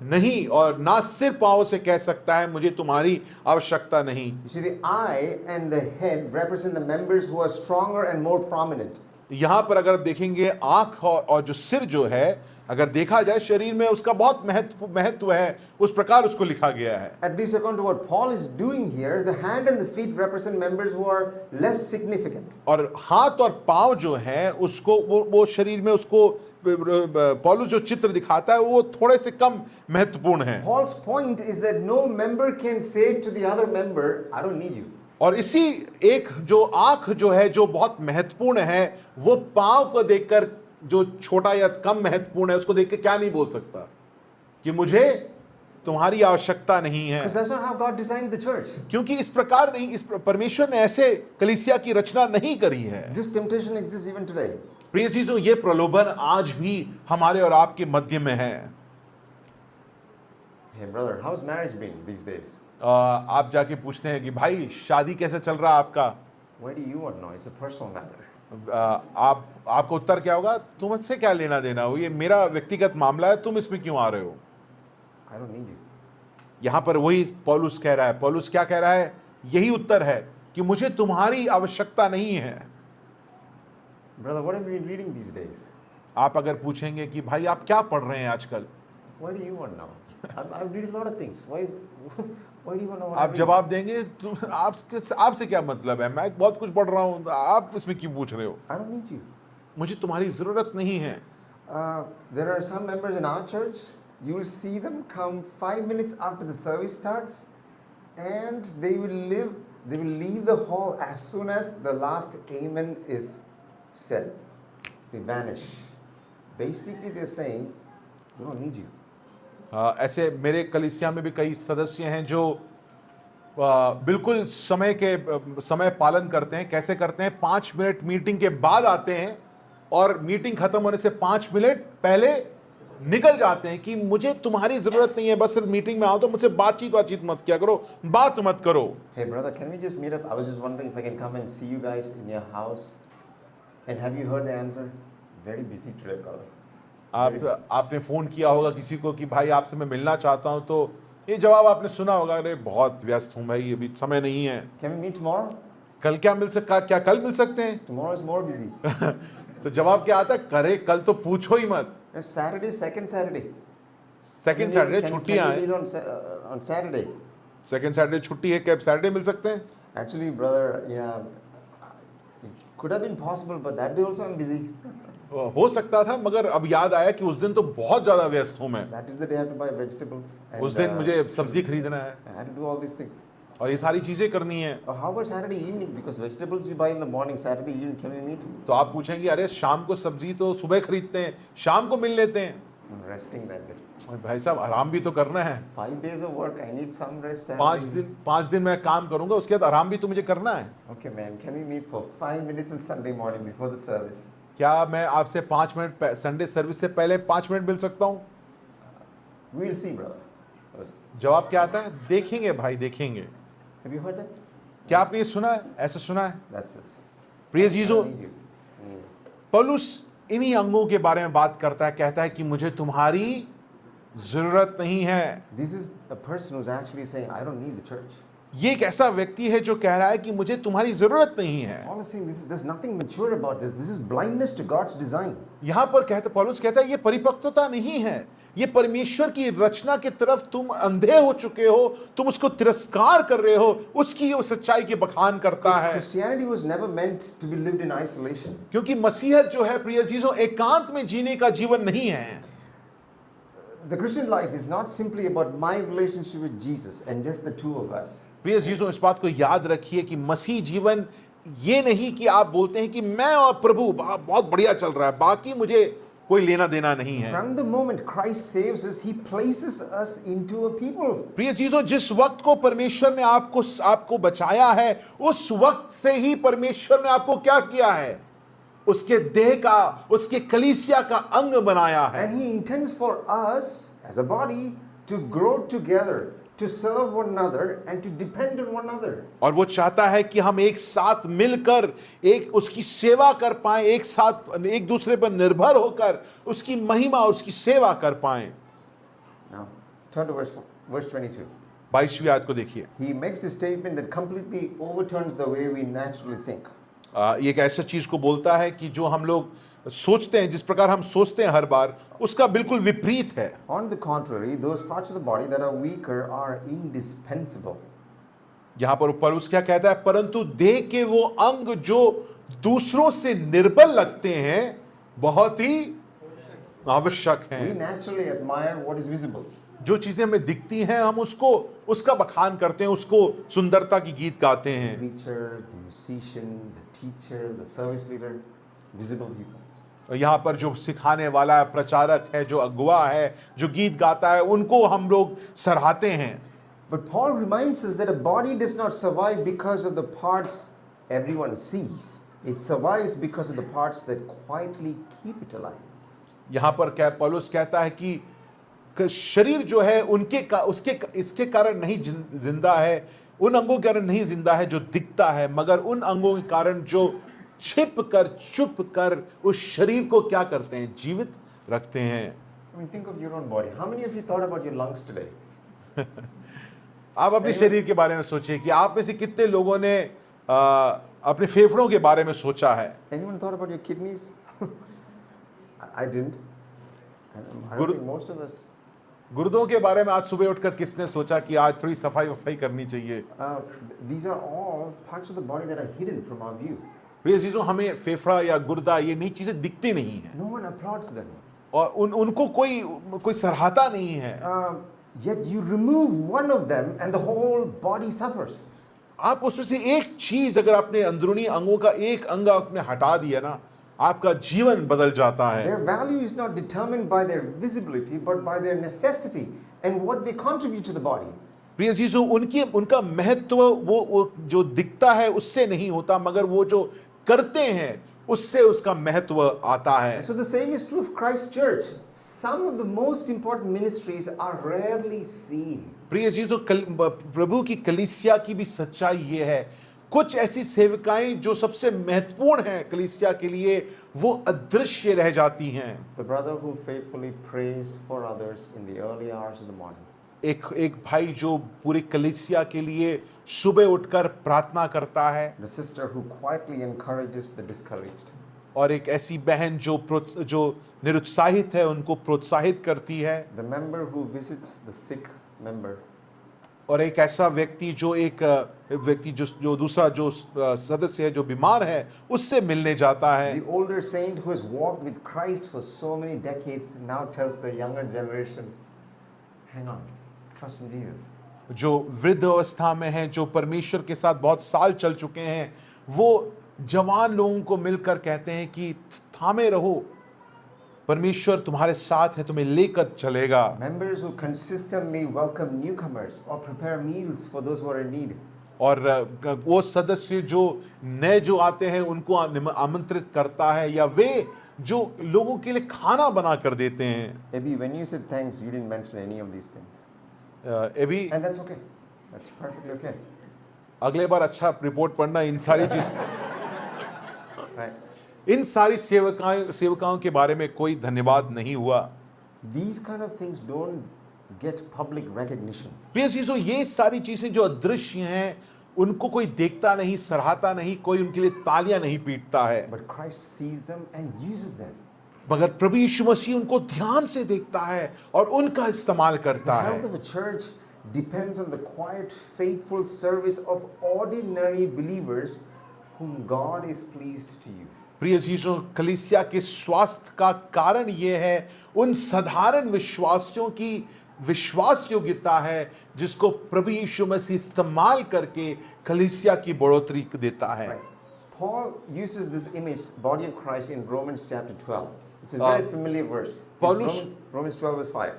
नहीं, और ना सिर पांव से कह सकता है मुझे तुम्हारी आवश्यकता नहीं। You see, the eye and the head represent the members who are stronger and more prominent. यहां पर अगर देखेंगे आंख और जो सिर जो है, अगर देखा जाए शरीर में उसका बहुत महत्व है, उस प्रकार उसको लिखा गया है। At least according to what Paul is doing here, the hand and the feet represent members who are less significant. और हाथ और पांव जो है उसको वो शरीर में उसको पौलुस जो चित्र दिखाता है वो थोड़े से कम महत्वपूर्ण है। Paul's point is that no member can say to the other member, I don't need you. और इसी एक जो आंख जो है जो बहुत महत्वपूर्ण है, वो पांव को देखकर जो छोटा या कम महत्वपूर्ण है उसको देखकर क्या नहीं बोल सकता कि मुझे तुम्हारी आवश्यकता नहीं है। Because that's not how God designed the church. क्योंकि इस प्रकार नहीं, इस परमेश्वर ने ऐसे कलीसिया की रचना नहीं करी है। This temptation exists even today. प्रिय चीजों, ये प्रलोभन आज भी हमारे और आपके मध्य में है। Hey brother, how's marriage been these days? आप जाके पूछते हैं कि भाई शादी कैसे चल रहा है आपका? Why do you want to know? It's a personal matter. आपको उत्तर क्या होगा? तुमसे क्या लेना देना हो, ये मेरा व्यक्तिगत मामला है, तुम इसमें क्यों आ रहे हो? I don't need you. यहां पर वही पौलुस कह रहा है। पौलुस क्या कह रहा है? यही उत्तर है कि मुझे तुम्हारी आवश्यकता नहीं है। Brother, what have you been reading these days? आप अगर पूछेंगे कि भाई आप क्या पढ़ रहे हैं आजकल, Why do you want to know? I'm reading a lot of things. Why do you want to know what आप I'm जवाब देंगे आपसे क्या मतलब है, मैं बहुत कुछ पढ़ रहा हूं, आप इसमें क्यों पूछ रहे हो? reading? I don't need you. मुझे तुम्हारी जरूरत नहीं है। There are some members in our church, you will see them come 5 minutes after the service starts, and they will leave the hall as soon as the last amen is said. They vanish. Basically, they're saying, we don't need you. ऐसे मेरे कलीसिया में भी कई सदस्य हैं जो बिल्कुल समय पालन करते हैं। कैसे करते हैं? 5 मिनट मीटिंग के बाद आते हैं और मीटिंग खत्म होने से 5 मिनट पहले निकल जाते हैं कि मुझे तुम्हारी जरूरत नहीं है, बस सिर्फ मीटिंग में आओ, तो मुझसे बातचीत मत किया करो, बात मत करो। Hey brother, can we just meet up? I was just wondering if I can come and see you guys in your house. And have you heard the answer? Very busy today, brother. आपने फोन किया होगा किसी को कि भाई आपसे मैं मिलना चाहता हूं, तो ये जवाब आपने सुना होगा, अरे बहुत व्यस्त हूं भाई, अभी समय नहीं है। Can we meet tomorrow? कल क्या कल मिल सकते हैं? Tomorrow is more busy. तो जवाब क्या आता है? करे कल तो पूछो ही मत। It's Saturday, second Saturday. Second Saturday छुट्टियां Can we हैं। meet on Saturday? Second Saturday छुट्टी है, क्या सैटरडे मिल सकते हैं? Actually, brother, yeah, it could have been possible, but that day also I'm busy. हो सकता था, मगर अब याद आया कि उस दिन तो बहुत ज्यादा व्यस्त हूं मैं। That is the day I have to buy vegetables. And, उस दिन मुझे सब्जी खरीदना है I have to do all these things. और ये सारी चीजें करनी है। Or how about Saturday evening? Because vegetables we buy in the morning, Saturday evening can we meet? तो आप पूछेंगे अरे शाम को सब्जी तो सुबह खरीदते हैं, शाम को मिल लेते हैं। I'm resting that day. और भाई साहब आराम भी तो करना है। 5 days of work, I need some rest. पाँच Saturday. दिन मैं काम करूंगा, उसके बाद आराम भी तो मुझे करना है। Okay, man, can we meet for 5 minutes on Sunday morning before the service? क्या मैं आपसे 5 मिनट संडे सर्विस से पहले 5 मिनट मिल सकता हूँ? We'll see, brother. Listen. जवाब क्या आता है? देखेंगे भाई, देखेंगे। Have you heard that? क्या आपने ये सुना है? ऐसा सुना है? That's this. प्रिय I चीजों, need you. पौलुस इन्हीं अंगों के बारे में बात करता है, कहता है कि मुझे तुम्हारी जरूरत नहीं है। This is a person who's actually saying, I don't need the church. ये एक ऐसा व्यक्ति है जो कह रहा है कि मुझे तुम्हारी जरूरत नहीं है। Paul is saying, there's nothing mature about this. This is blindness to God's design. यहां पर पौलुस कहता है ये परिपक्वता नहीं है, ये परमेश्वर की रचना की तरफ तुम अंधे हो चुके हो, तुम उसको तिरस्कार कर रहे हो, उसकी वो सच्चाई के बखान करता Because है। Christianity was never meant to be lived in isolation. क्योंकि मसीहत जो है प्रिय चीजों एकांत में जीने का जीवन नहीं है। The Christian life is not simply about my relationship with Jesus and just the two of us. प्रिय चीजों इस बात को याद रखिए कि मसीह जीवन ये नहीं कि आप बोलते हैं कि मैं और प्रभु बहुत बढ़िया चल रहा है, बाकी मुझे कोई लेना देना नहीं है। From the moment Christ saves us, He places us into a people. प्रिय चीजों जिस वक्त को परमेश्वर ने आपको बचाया है, उस वक्त से ही परमेश्वर ने आपको क्या किया है? उसके देह का, उसके कलीसिया का अंग बनाया है। And He intends for us as a body to grow together, to serve one another and to depend on one another. और वो चाहता है कि हम एक साथ मिलकर एक उसकी सेवा कर पाएं, एक साथ एक दूसरे पर निर्भर होकर उसकी महिमा और उसकी सेवा कर पाएं। Now, turn to verse 22. 22वीं आयत को देखिए। He makes this statement that completely overturns the way we naturally think. ये एक ऐसा चीज को बोलता है कि जो हम लोग सोचते हैं, जिस प्रकार हम सोचते हैं हर बार, उसका बिल्कुल विपरीत है। On the contrary, those parts of the body that are weaker are indispensable. यहां पर पौलुस क्या कहता है? परंतु देह के वो अंग जो दूसरों से निर्बल लगते हैं बहुत ही आवश्यक We हैं। naturally admire what is visible. जो चीजें हमें दिखती हैं हम उसका बखान करते हैं, उसको सुंदरता की गीत गाते हैं। The preacher, the musician, the teacher, the service leader, visible people. यहाँ पर जो सिखाने वाला है, प्रचारक है, जो अगुवा है, जो गीत गाता है, उनको हम लोग सराहते हैं। But Paul reminds us that a body does not survive because of the parts everyone sees. It survives because of the parts that quietly keep it alive. यहाँ पर क्या पौलुस कहता है कि शरीर जो है इसके कारण नहीं जिंदा है, उन अंगों के कारण नहीं जिंदा है जो दिखता है, मगर उन अंगों के कारण जो छिप कर उस शरीर को क्या करते हैं? जीवित रखते हैं। I mean, think of your own body. How many of you thought about your lungs today? आप अपने शरीर के बारे में सोचिए कि आप में से कितने लोगों ने अपने फेफड़ों के बारे में सोचा है? Anyone thought about your kidneys? I didn't. I don't think most of us. गुर्दों के बारे में आज सुबह उठकर किसने सोचा कि आज थोड़ी सफाई करनी चाहिए? These are all parts of the body that are hidden from our view. प्रिय चीजों, हमें फेफड़ा या गुर्दा ये नई चीजें दिखती नहीं है No one applauds them. और उनको कोई सराहता नहीं है। Yet you remove one of them and the whole body suffers. आप उसमें से एक चीज अगर अपने अंदरूनी अंगों का एक अंग आपने हटा दिया ना, आपका जीवन बदल जाता है। Their value is not determined by their visibility but by their necessity and what they contribute to the body. प्रिय चीजों, उनका महत्व वो जो दिखता है उससे नहीं होता, मगर वो जो करते हैं उससे उसका महत्व आता है। So the same is true of Christ's church. Some of the most important ministries are rarely seen. प्रिय चीजों, प्रभु की कलीसिया की भी सच्चाई ये है, कुछ ऐसी सेविकाएं जो सबसे महत्वपूर्ण हैं कलीसिया के लिए, वो अदृश्य रह जाती हैं। The brother who faithfully prays for others in the early hours of the morning. एक भाई जो पूरी कलीसिया के लिए सुबह उठकर प्रार्थना करता है, The sister who quietly encourages the discouraged. और एक ऐसी बहन जो निरुत्साहित है उनको प्रोत्साहित करती है, The member who visits the sick member. और एक ऐसा व्यक्ति जो दूसरा जो सदस्य है जो बीमार है उससे मिलने जाता है। The older saint who has walked with Christ for so many decades now tells the younger generation, hang on, trust in Jesus. जो वृद्ध अवस्था में हैं, जो परमेश्वर के साथ बहुत साल चल चुके हैं, वो जवान लोगों को मिलकर कहते हैं कि थामे रहो, परमेश्वर तुम्हारे साथ है, तुम्हें लेकर चलेगा। Members who consistently welcome newcomers or prepare meals for those who are in need. और वो सदस्य जो नए जो आते हैं उनको आमंत्रित करता है, या वे जो लोगों के लिए खाना बना कर देते हैं। Abby, when you said thanks, you didn't mention any of these things. अभी And that's okay. That's perfectly okay. अगले बार अच्छा रिपोर्ट पढ़ना, इन सारी चीज Right? इन सारी सेवकाओं के बारे में कोई धन्यवाद नहीं हुआ। These kind of things don't get public recognition. प्रिय चीजों, ये सारी चीजें जो अदृश्य हैं उनको कोई देखता नहीं, सराहता नहीं, कोई उनके लिए तालियां नहीं पीटता है, But Christ sees them and uses them. मगर प्रभु यीशु मसीह उनको ध्यान से देखता है और उनका इस्तेमाल The करता है। health of a church depends on the quiet, faithful service of ordinary believers whom God is pleased to use. प्रिय चीजों, कलीसिया के स्वास्थ्य का कारण यह है उन साधारण विश्वासियों की विश्वास योग्यता है जिसको प्रभु यीशु मसीह इस्तेमाल करके कलीसिया की बढ़ोतरी देता है। Right. Paul uses this image, body of Christ, in Romans chapter 12. It's a very familiar verse. It's Paulus- Romans 12 verse 5.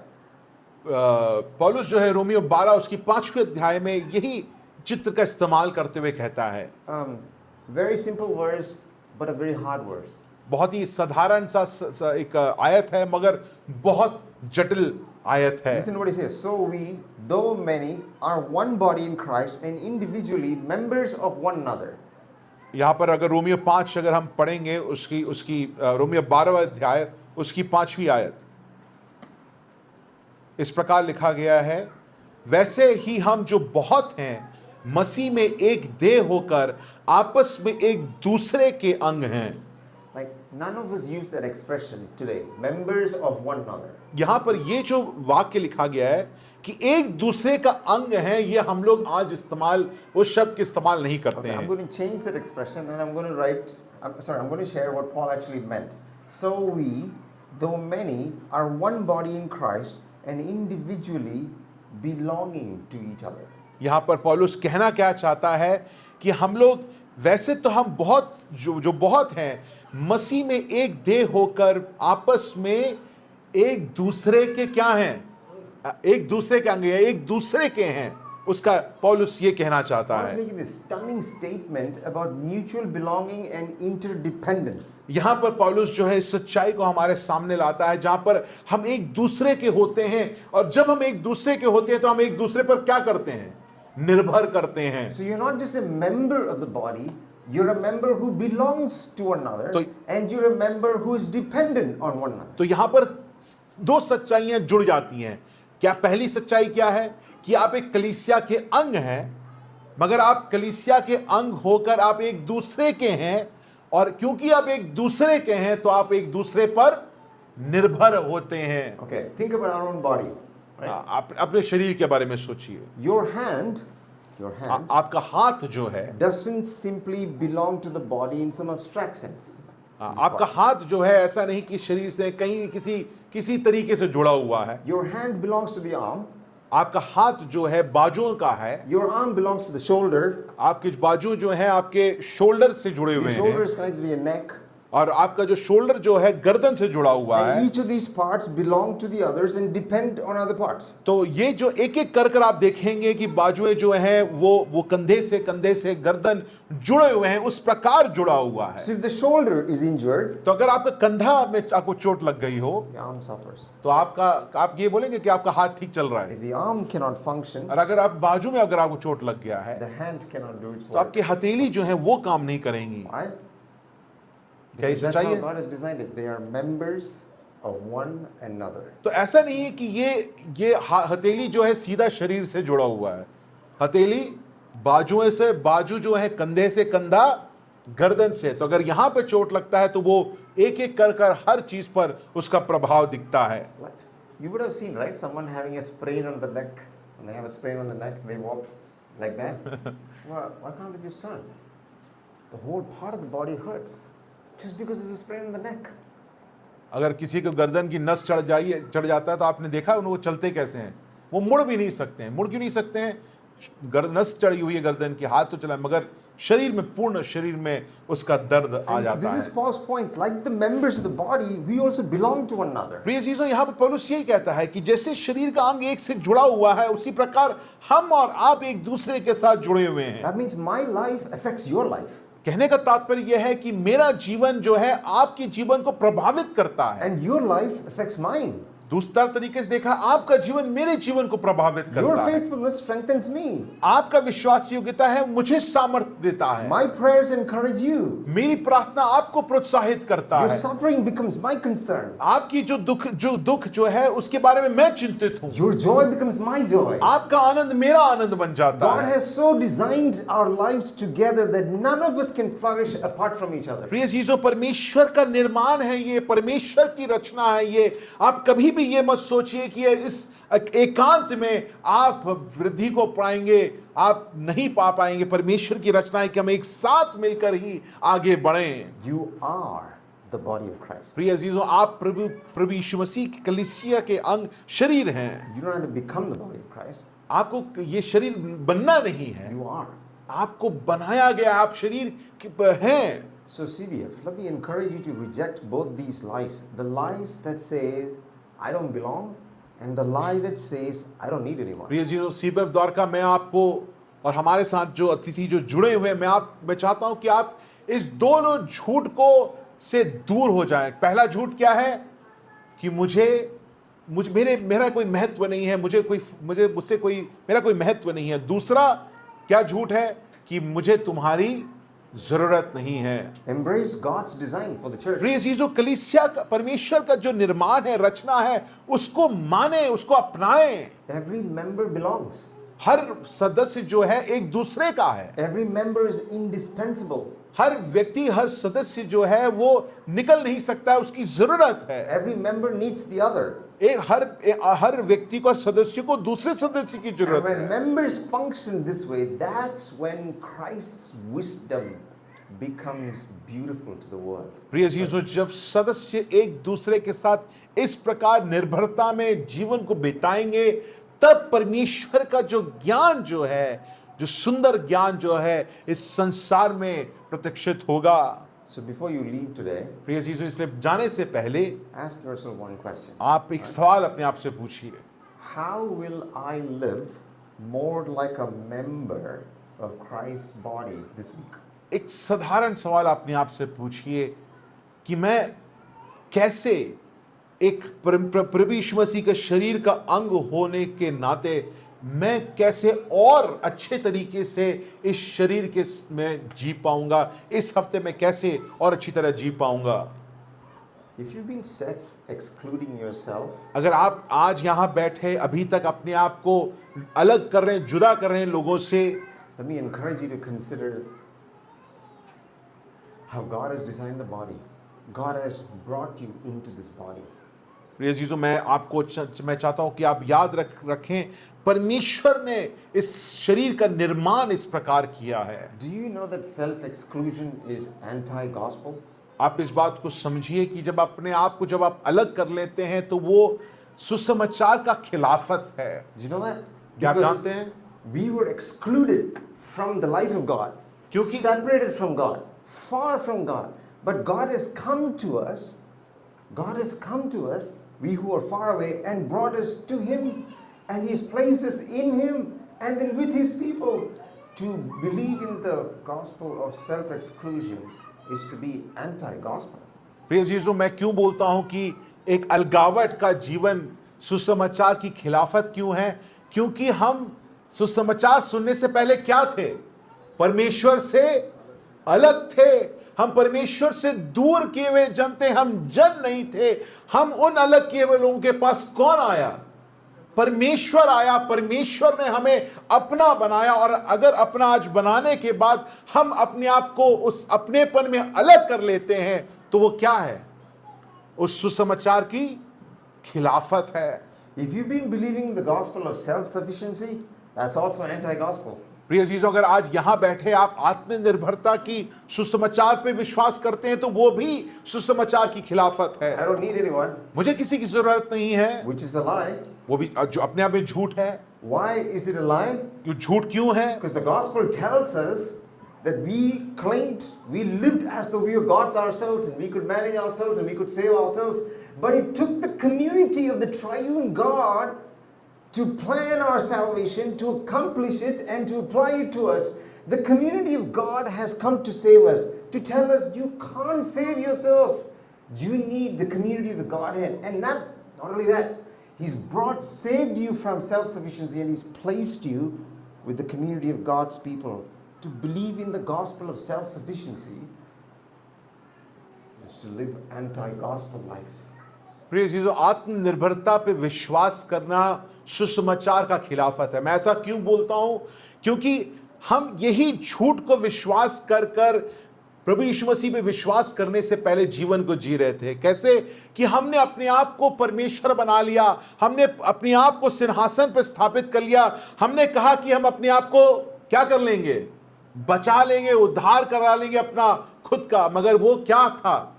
पौलुस जो है रोमियो 12 उसकी 5वें अध्याय में यही चित्र का इस्तेमाल करते हुए कहता है। Very simple verse, but a very hard verse. बहुत ही साधारण सा एक आयत है, मगर बहुत जटिल आयत है। Listen to what he says. So we, though many, are one body in Christ and individually members of one another. यहाँ पर अगर रोमियो 5 अगर हम पढ़ेंगे उसकी रोमियो 12वां अध्याय उसकी 5वीं आयत, इस प्रकार लिखा गया है, वैसे ही हम जो बहुत हैं मसीह में एक देह होकर आपस में एक दूसरे के अंग हैं। Like none of us use that expression today. Members of one another. यहाँ पर ये जो वाक्य लिखा गया है कि एक दूसरे का अंग है, ये हम लोग आज इस्तेमाल उस शब्द के इस्तेमाल नहीं करते Okay, I'm हैं। going to change that expression and I'm going to share what Paul actually meant. So we, though many, are one body in Christ and individually belonging to each other. यहाँ पर पौलुस कहना क्या चाहता है कि हम लोग वैसे तो हम बहुत जो बहुत हैं मसीह में एक देह होकर आपस में एक दूसरे के क्या हैं, एक दूसरे के अंग हैं, एक दूसरे के हैं, उसका पौलुस ये कहना चाहता Paul is है। making this stunning statement about mutual belonging and interdependence. यहाँ पर पौलुस जो है इस सच्चाई को हमारे सामने लाता है जहां पर हम एक दूसरे के होते हैं, और जब हम एक दूसरे के होते हैं तो हम एक दूसरे पर क्या करते हैं, निर्भर करते हैं। So you're not just a member of the body, you're a member who belongs to another, and you're a member who is dependent on one another. तो यहां पर दो सच्चाइयां जुड़ जाती हैं। क्या पहली सच्चाई क्या है कि आप एक कलीसिया के अंग हैं, मगर आप कलीसिया के अंग होकर आप एक दूसरे के हैं, और क्योंकि आप एक दूसरे के हैं तो आप एक दूसरे पर निर्भर होते हैं। Okay, think about our own body. Right? आप अपने शरीर के बारे में सोचिए। Your hand आपका हाथ जो है, doesn't simply belong to the body in some abstract sense. आपका हाथ जो है ऐसा नहीं कि शरीर से कहीं किसी तरीके से जुड़ा हुआ है। Your hand belongs to the arm. आपका हाथ जो है बाजुओं का है। Your arm belongs to the shoulder. आपके बाजू जो है आपके शोल्डर से जुड़े The हुए shoulder हैं, is connected to your neck. और आपका जो शोल्डर जो है गर्दन से जुड़ा हुआ है। And each of these parts belong to the others and depend on other parts. तो ये जो एक एक कर आप देखेंगे कि बाजुएं जो हैं वो कंधे से गर्दन जुड़े हुए हैं, उस प्रकार जुड़ा हुआ है। So if the shoulder is injured, तो अगर आपका कंधा में आपको चोट लग गई हो the arm suffers. तो आप ये बोलेंगे कि आपका हाथ ठीक चल रहा है। If the arm cannot function, और अगर आप बाजू में अगर आपको चोट लग गया है the hand cannot do its तो work. आपकी हथेली जो है वो काम नहीं करेंगी। Why? क्या ये Because that's सच्चाई how है? God has designed it. They are members of one another. तो ऐसा नहीं है कि ये हथेली जो है सीधा शरीर से जुड़ा हुआ है। हथेली बाजुएं से, बाजू जो है कंधे से, कंधा गर्दन से। तो अगर यहाँ पे चोट लगता है तो वो एक एक कर हर चीज पर उसका प्रभाव दिखता है। You would have seen, right? Someone having a sprain on the neck. When they have a sprain on the neck, they walk like that. Why can't they just turn? The whole part of the body hurts just because there's a sprain on the neck. अगर किसी को गर्दन की नस चढ़ जाता है तो आपने देखा उनको चलते कैसे हैं, वो मुड़ भी नहीं सकते हैं। मुड़ क्यों नहीं सकते हैं? नस चढ़ी हुई है गर्दन की, हाथ तो चला, मगर शरीर में, पूर्ण शरीर में उसका दर्द आ And जाता this है। is Paul's point. Like the members of the body, we also belong to one another. प्रिय चीजों, यहाँ पर पौलुस यही कहता है कि जैसे शरीर का अंग एक से जुड़ा हुआ है, उसी प्रकार हम और आप एक दूसरे के साथ जुड़े हुए हैं। That means my life affects your life. कहने का तात्पर्य यह है कि मेरा जीवन जो है आपके जीवन को प्रभावित करता है। And your life affects mine. दूसरा तरीके से देखा, आपका जीवन मेरे जीवन को प्रभावित Your करता है। faithfulness strengthens me. आपका विश्वास योग्यता है मुझे सामर्थ्य देता है। My prayers encourage you. मेरी प्रार्थना आपको प्रोत्साहित करता Your है। suffering becomes my concern. आपकी जो दुख जो है उसके बारे में मैं चिंतित हूं। Your joy becomes my joy. आपका आनंद मेरा आनंद बन जाता God है। has so designed our lives together that none of us can flourish apart from each other. प्रिय चीजों, परमेश्वर का निर्माण है ये, परमेश्वर की रचना है ये। आप कभी भी ये मत सोचिए कि ये इस एकांत में आप वृद्धि को पाएंगे, आप नहीं पा पाएंगे। परमेश्वर की रचना है कि हम एक साथ मिलकर ही आगे बढ़ें। You are the body of Christ. प्रिय अजीजों, आप प्रभु यीशु मसीह की कलीसिया के अंग शरीर हैं। You don't have to become the body of Christ. आपको ये शरीर बनना नहीं है, You are. आपको बनाया गया, आप शरीर हैं। So CBF, let me encourage you to reject both these lies. The lies that say, I don't belong, and the lie that says, I don't need anyone. प्रिय जीरो, सीबीएफ द्वारका, मैं आपको और हमारे साथ जो अतिथि जो जुड़े हुए हैं, मैं चाहता हूं कि आप इस दोनों झूठ को से दूर हो जाएं। पहला झूठ क्या है कि मेरा कोई महत्व नहीं है, मेरा कोई महत्व नहीं है। दूसरा क्या झूठ है कि मुझे तुम्हारी जरूरत नहीं है। Embrace God's design for the church. प्रिय चीजों, कलीसिया का, परमेश्वर का जो निर्माण है, रचना है, उसको माने, उसको अपनाएं। Every member belongs. हर सदस्य जो है एक दूसरे का है। Every member is indispensable. हर व्यक्ति, हर सदस्य जो है वो निकल नहीं सकता है, उसकी जरूरत है। Every member needs the other. हर व्यक्ति को, सदस्य को दूसरे सदस्य की And जरूरत when है। members function this way, that's when Christ's wisdom becomes beautiful to the world. प्रिय जीजो, जब सदस्य एक दूसरे के साथ इस प्रकार निर्भरता में जीवन को बिताएंगे, तब परमेश्वर का जो ज्ञान जो है, जो सुंदर ज्ञान जो है, इस संसार में प्रत्यक्षित होगा। So before you leave today, प्रिय जीजो, इसलिए जाने से पहले ask yourself one question. आप एक सवाल अपने आप से पूछिए, How will I live more like a member of Christ's body this week? एक साधारण सवाल अपने आप से पूछिए कि मैं कैसे एक प्रभु यीशु मसीह के शरीर का अंग होने के नाते मैं कैसे और अच्छे तरीके से इस शरीर के में जी पाऊंगा, इस हफ्ते में कैसे और अच्छी तरह जी पाऊंगा। If you've been self-excluding yourself, अगर आप आज यहाँ बैठे अभी तक अपने आप को अलग कर रहे हैं, जुदा कर रहे हैं लोगों से, let me encourage you to consider how God has designed the body. God has brought you into this body. प्रिय जीजों, मैं चाहता हूं कि आप याद रखें, परमेश्वर ने इस शरीर का निर्माण इस प्रकार किया है। Do you know that self-exclusion is anti-gospel? आप इस बात को समझिए कि जब अपने आप को आप अलग कर लेते हैं तो वो सुसमाचार का खिलाफत है। Do you know that? क्या आप Because जानते हैं? we were excluded from the life of God, क्योंकि- separated from God, far from God. But God has come to us. God has come to us, we who are far away, and brought us to Him, and He has placed us in Him, and then with His people. To believe in the gospel of self-exclusion is to be anti-gospel. प्रिय जीजों, मैं क्यों बोलता हूं कि एक अलगावट का जीवन सुसमाचार की खिलाफत क्यों है? क्योंकि हम सुसमाचार सुनने से पहले क्या थे? परमेश्वर से अलग थे। हम परमेश्वर से दूर किए हुए जन थे, हम जन नहीं थे। हम उन अलग किए हुए लोगों के पास कौन आया? परमेश्वर आया। परमेश्वर ने हमें अपना बनाया, और अगर अपना आज बनाने के बाद हम अपने आप को उस अपनेपन में अलग कर लेते हैं तो वो क्या है? उस सुसमाचार की खिलाफत है। If you've been believing the gospel of self-sufficiency, that's also anti-gospel. प्रिय चीजों, अगर आज यहां बैठे आप आत्मनिर्भरता की सुसमाचार पे विश्वास करते हैं तो वो भी सुसमाचार की खिलाफत है। I don't need anyone, मुझे किसी की जरूरत नहीं है, which is a lie. वो भी जो अपने आप में झूठ है। Why is it a lie? ये झूठ क्यों है? Because the gospel tells us that we lived as though we were gods ourselves and we could manage ourselves and we could save ourselves. But it took the community of the triune God to plan our salvation, to accomplish it, and to apply it to us. The community of God has come to save us, to tell us you can't save yourself. You need the community of the Godhead. And not only that, He's saved you from self-sufficiency, and He's placed you with the community of God's people. To believe in the gospel of self-sufficiency is to live anti-gospel lives. प्रिय चीजों, आत्मनिर्भरता पे विश्वास करना सुसमाचार का खिलाफत है। मैं ऐसा क्यों बोलता हूं? क्योंकि हम यही झूठ को विश्वास कर कर प्रभु यीशु मसीह पे विश्वास करने से पहले जीवन को जी रहे थे। कैसे? कि हमने अपने आप को परमेश्वर बना लिया, हमने अपने आप को सिंहासन पर स्थापित कर लिया। हमने कहा कि हम अपने आप को क्या कर लेंगे? बचा लेंगे, उद्धार करा लेंगे अपना खुद का। मगर वो क्या था?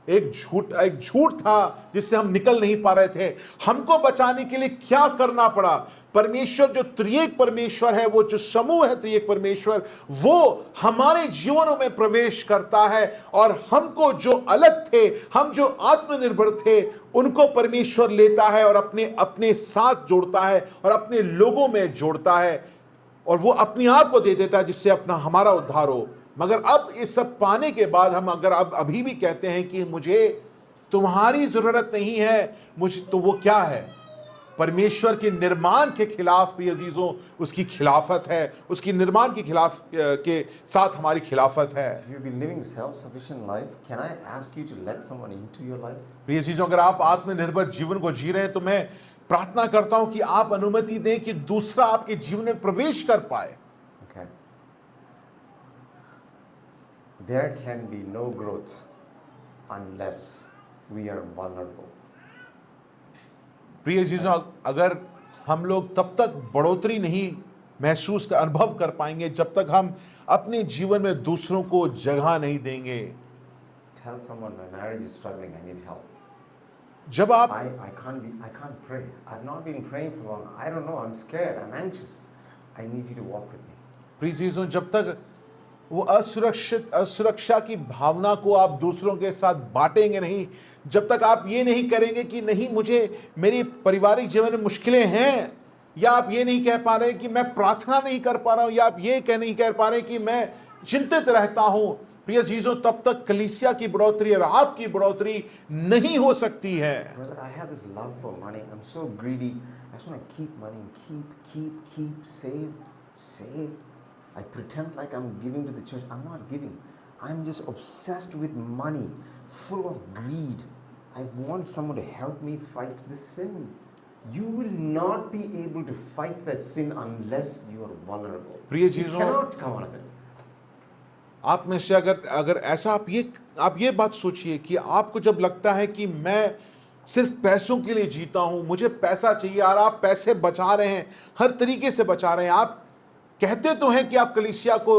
एक झूठ था जिससे हम निकल नहीं पा रहे थे। हमको बचाने के लिए क्या करना पड़ा? परमेश्वर जो त्रिएक परमेश्वर है, वो जो समूह है त्रिएक परमेश्वर, वो हमारे जीवनों में प्रवेश करता है और हमको जो अलग थे, हम जो आत्मनिर्भर थे, उनको परमेश्वर लेता है और अपने साथ जोड़ता है और अपने लोगों में जोड़ता है और वो अपने आप को दे देता है जिससे हमारा उद्धार हो। मगर अब इस सब पाने के बाद हम अगर अभी भी कहते हैं कि मुझे तुम्हारी जरूरत नहीं है, मुझे तो वो क्या है? परमेश्वर के निर्माण के खिलाफ भी अजीजों उसकी खिलाफत है, उसकी निर्माण के खिलाफ के साथ हमारी खिलाफत है। If you've been living self-sufficient life, can I ask you to let someone into your life? प्रिय अजीजों, अगर आप आत्मनिर्भर जीवन को जी रहे हैं तो मैं प्रार्थना करता हूं कि आप अनुमति दें कि दूसरा आपके जीवन में प्रवेश कर पाए। Okay. There can be no growth unless we are vulnerable. प्रिय अजीजों, अगर हम लोग तब तक बढ़ोतरी नहीं अनुभव कर पाएंगे जब तक हम अपने जीवन में दूसरों को जगह नहीं देंगे। Tell someone my marriage is struggling, I need help. जब आप I can't pray. I've not been praying for long. I don't know, I'm scared, I'm anxious. I need you to walk with me. प्रिय अजीजों, जब तक वो असुरक्षा की भावना को आप दूसरों के साथ बांटेंगे नहीं, जब तक आप ये नहीं करेंगे कि नहीं मुझे मेरी पारिवारिक जीवन में मुश्किलें हैं, या आप ये नहीं कह पा रहे कि मैं प्रार्थना नहीं कर पा रहा हूं, या आप ये नहीं कह पा रहे कि मैं चिंतित रहता हूं, प्रिय अजीजों, तब तक कलीसिया की बढ़ोतरी और आपकी बढ़ोतरी नहीं हो सकती है। Brother, I have this love for money. I'm so greedy. I just want to keep money and keep, save. I pretend like I'm giving to the church. I'm not giving. I'm just obsessed with money, full of greed. I want someone to help me fight this sin. You will not be able to fight that sin unless you are vulnerable. प्रिय You चीजों, cannot come out of it. आप में से अगर ऐसा आप ये बात सोचिए कि आपको जब लगता है कि मैं सिर्फ पैसों के लिए जीता हूं, मुझे पैसा चाहिए, और आप पैसे बचा रहे हैं, हर तरीके से बचा रहे हैं, आप कहते तो हैं कि आप कलीसिया को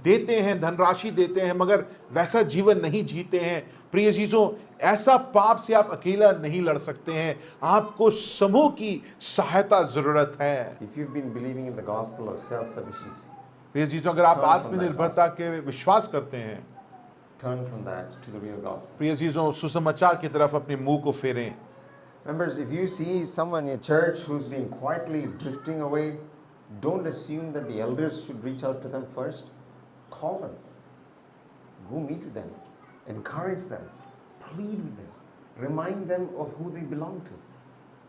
देते हैं, धनराशि देते हैं, मगर वैसा जीवन नहीं जीते हैं। प्रिय चीजों, ऐसा पाप से आप अकेला नहीं लड़ सकते हैं, आपको समूह की सहायता जरूरत है। If you've been believing in the gospel of self-sufficiency, प्रिय चीजों, अगर आप आत्मनिर्भरता के विश्वास करते हैं, turn from that to the real gospel. प्रिय चीजों, सुसमाचार की तरफ अपने मुंह को फेरें। Members, if you see someone in your church who's been quietly drifting away, don't assume that the elders should reach out to them first. Call them. Go meet with them. Encourage them. Plead with them. Remind them of who they belong to.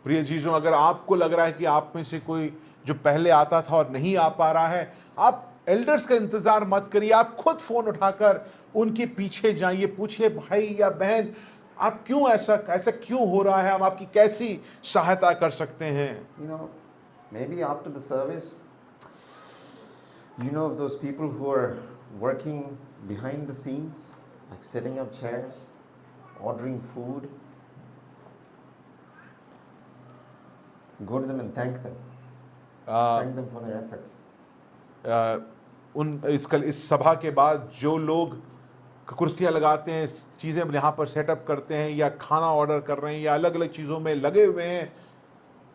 प्रिय चीजों, अगर आपको लग रहा है कि आप में से कोई जो पहले आता था और नहीं आ पा रहा है, आप एल्डर्स का इंतजार मत करिए, आप खुद फोन उठाकर उनके पीछे जाइए, पूछिए भाई या बहन आप क्यों ऐसा क्यों हो रहा है, हम आपकी कैसी सहायता कर सकते हैं। You know, maybe after the service, you know of those people who are working behind the scenes, like setting up chairs, ordering food. Go to them and thank them. Thank them for their efforts. इस सभा के बाद जो लोग कुर्सियाँ लगाते हैं, चीज़ें यहाँ पर सेटअप करते हैं, या खाना ऑर्डर कर रहे हैं, या अलग अलग चीज़ों में लगे हुए हैं,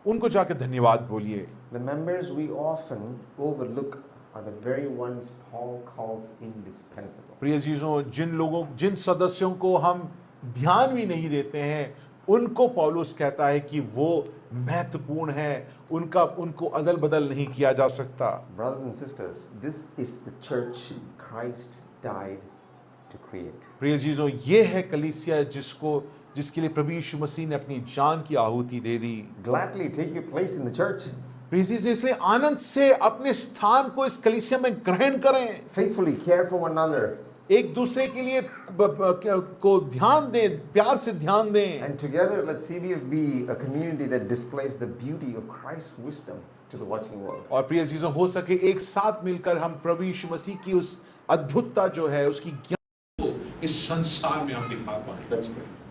उनको जाके धन्यवाद बोलिए। The members we often overlook are the very ones Paul calls indispensable. प्रिय चीजों, जिन सदस्यों को हम ध्यान भी नहीं देते हैं, उनको पौलुस कहता है कि वो महत्वपूर्ण है, उनको अदल बदल नहीं किया जा सकता। Brothers and sisters, this is the church Christ died to create. प्रिय चीजों, ये है कलीसिया जिसके लिए प्रभु यीशु मसीह ने अपनी जान की आहुति दे दी। Gladly take your place in the church. प्रिय चीजों, इसलिए आनंद से अपने स्थान को इस कलीसिया में ग्रहण करें। Faithfully care for one another. एक दूसरे के लिए को ध्यान दें, प्यार से ध्यान दें। And together, let CBF be a community that displays the beauty of Christ's wisdom to the watching world. और प्रिय चीजों, हो सके एक साथ मिलकर हम प्रभु यीशु मसीह की उस अद्भुतता जो है, उसकी ज्ञान को इस संसार में हम दिखा पाएं। Let's pray.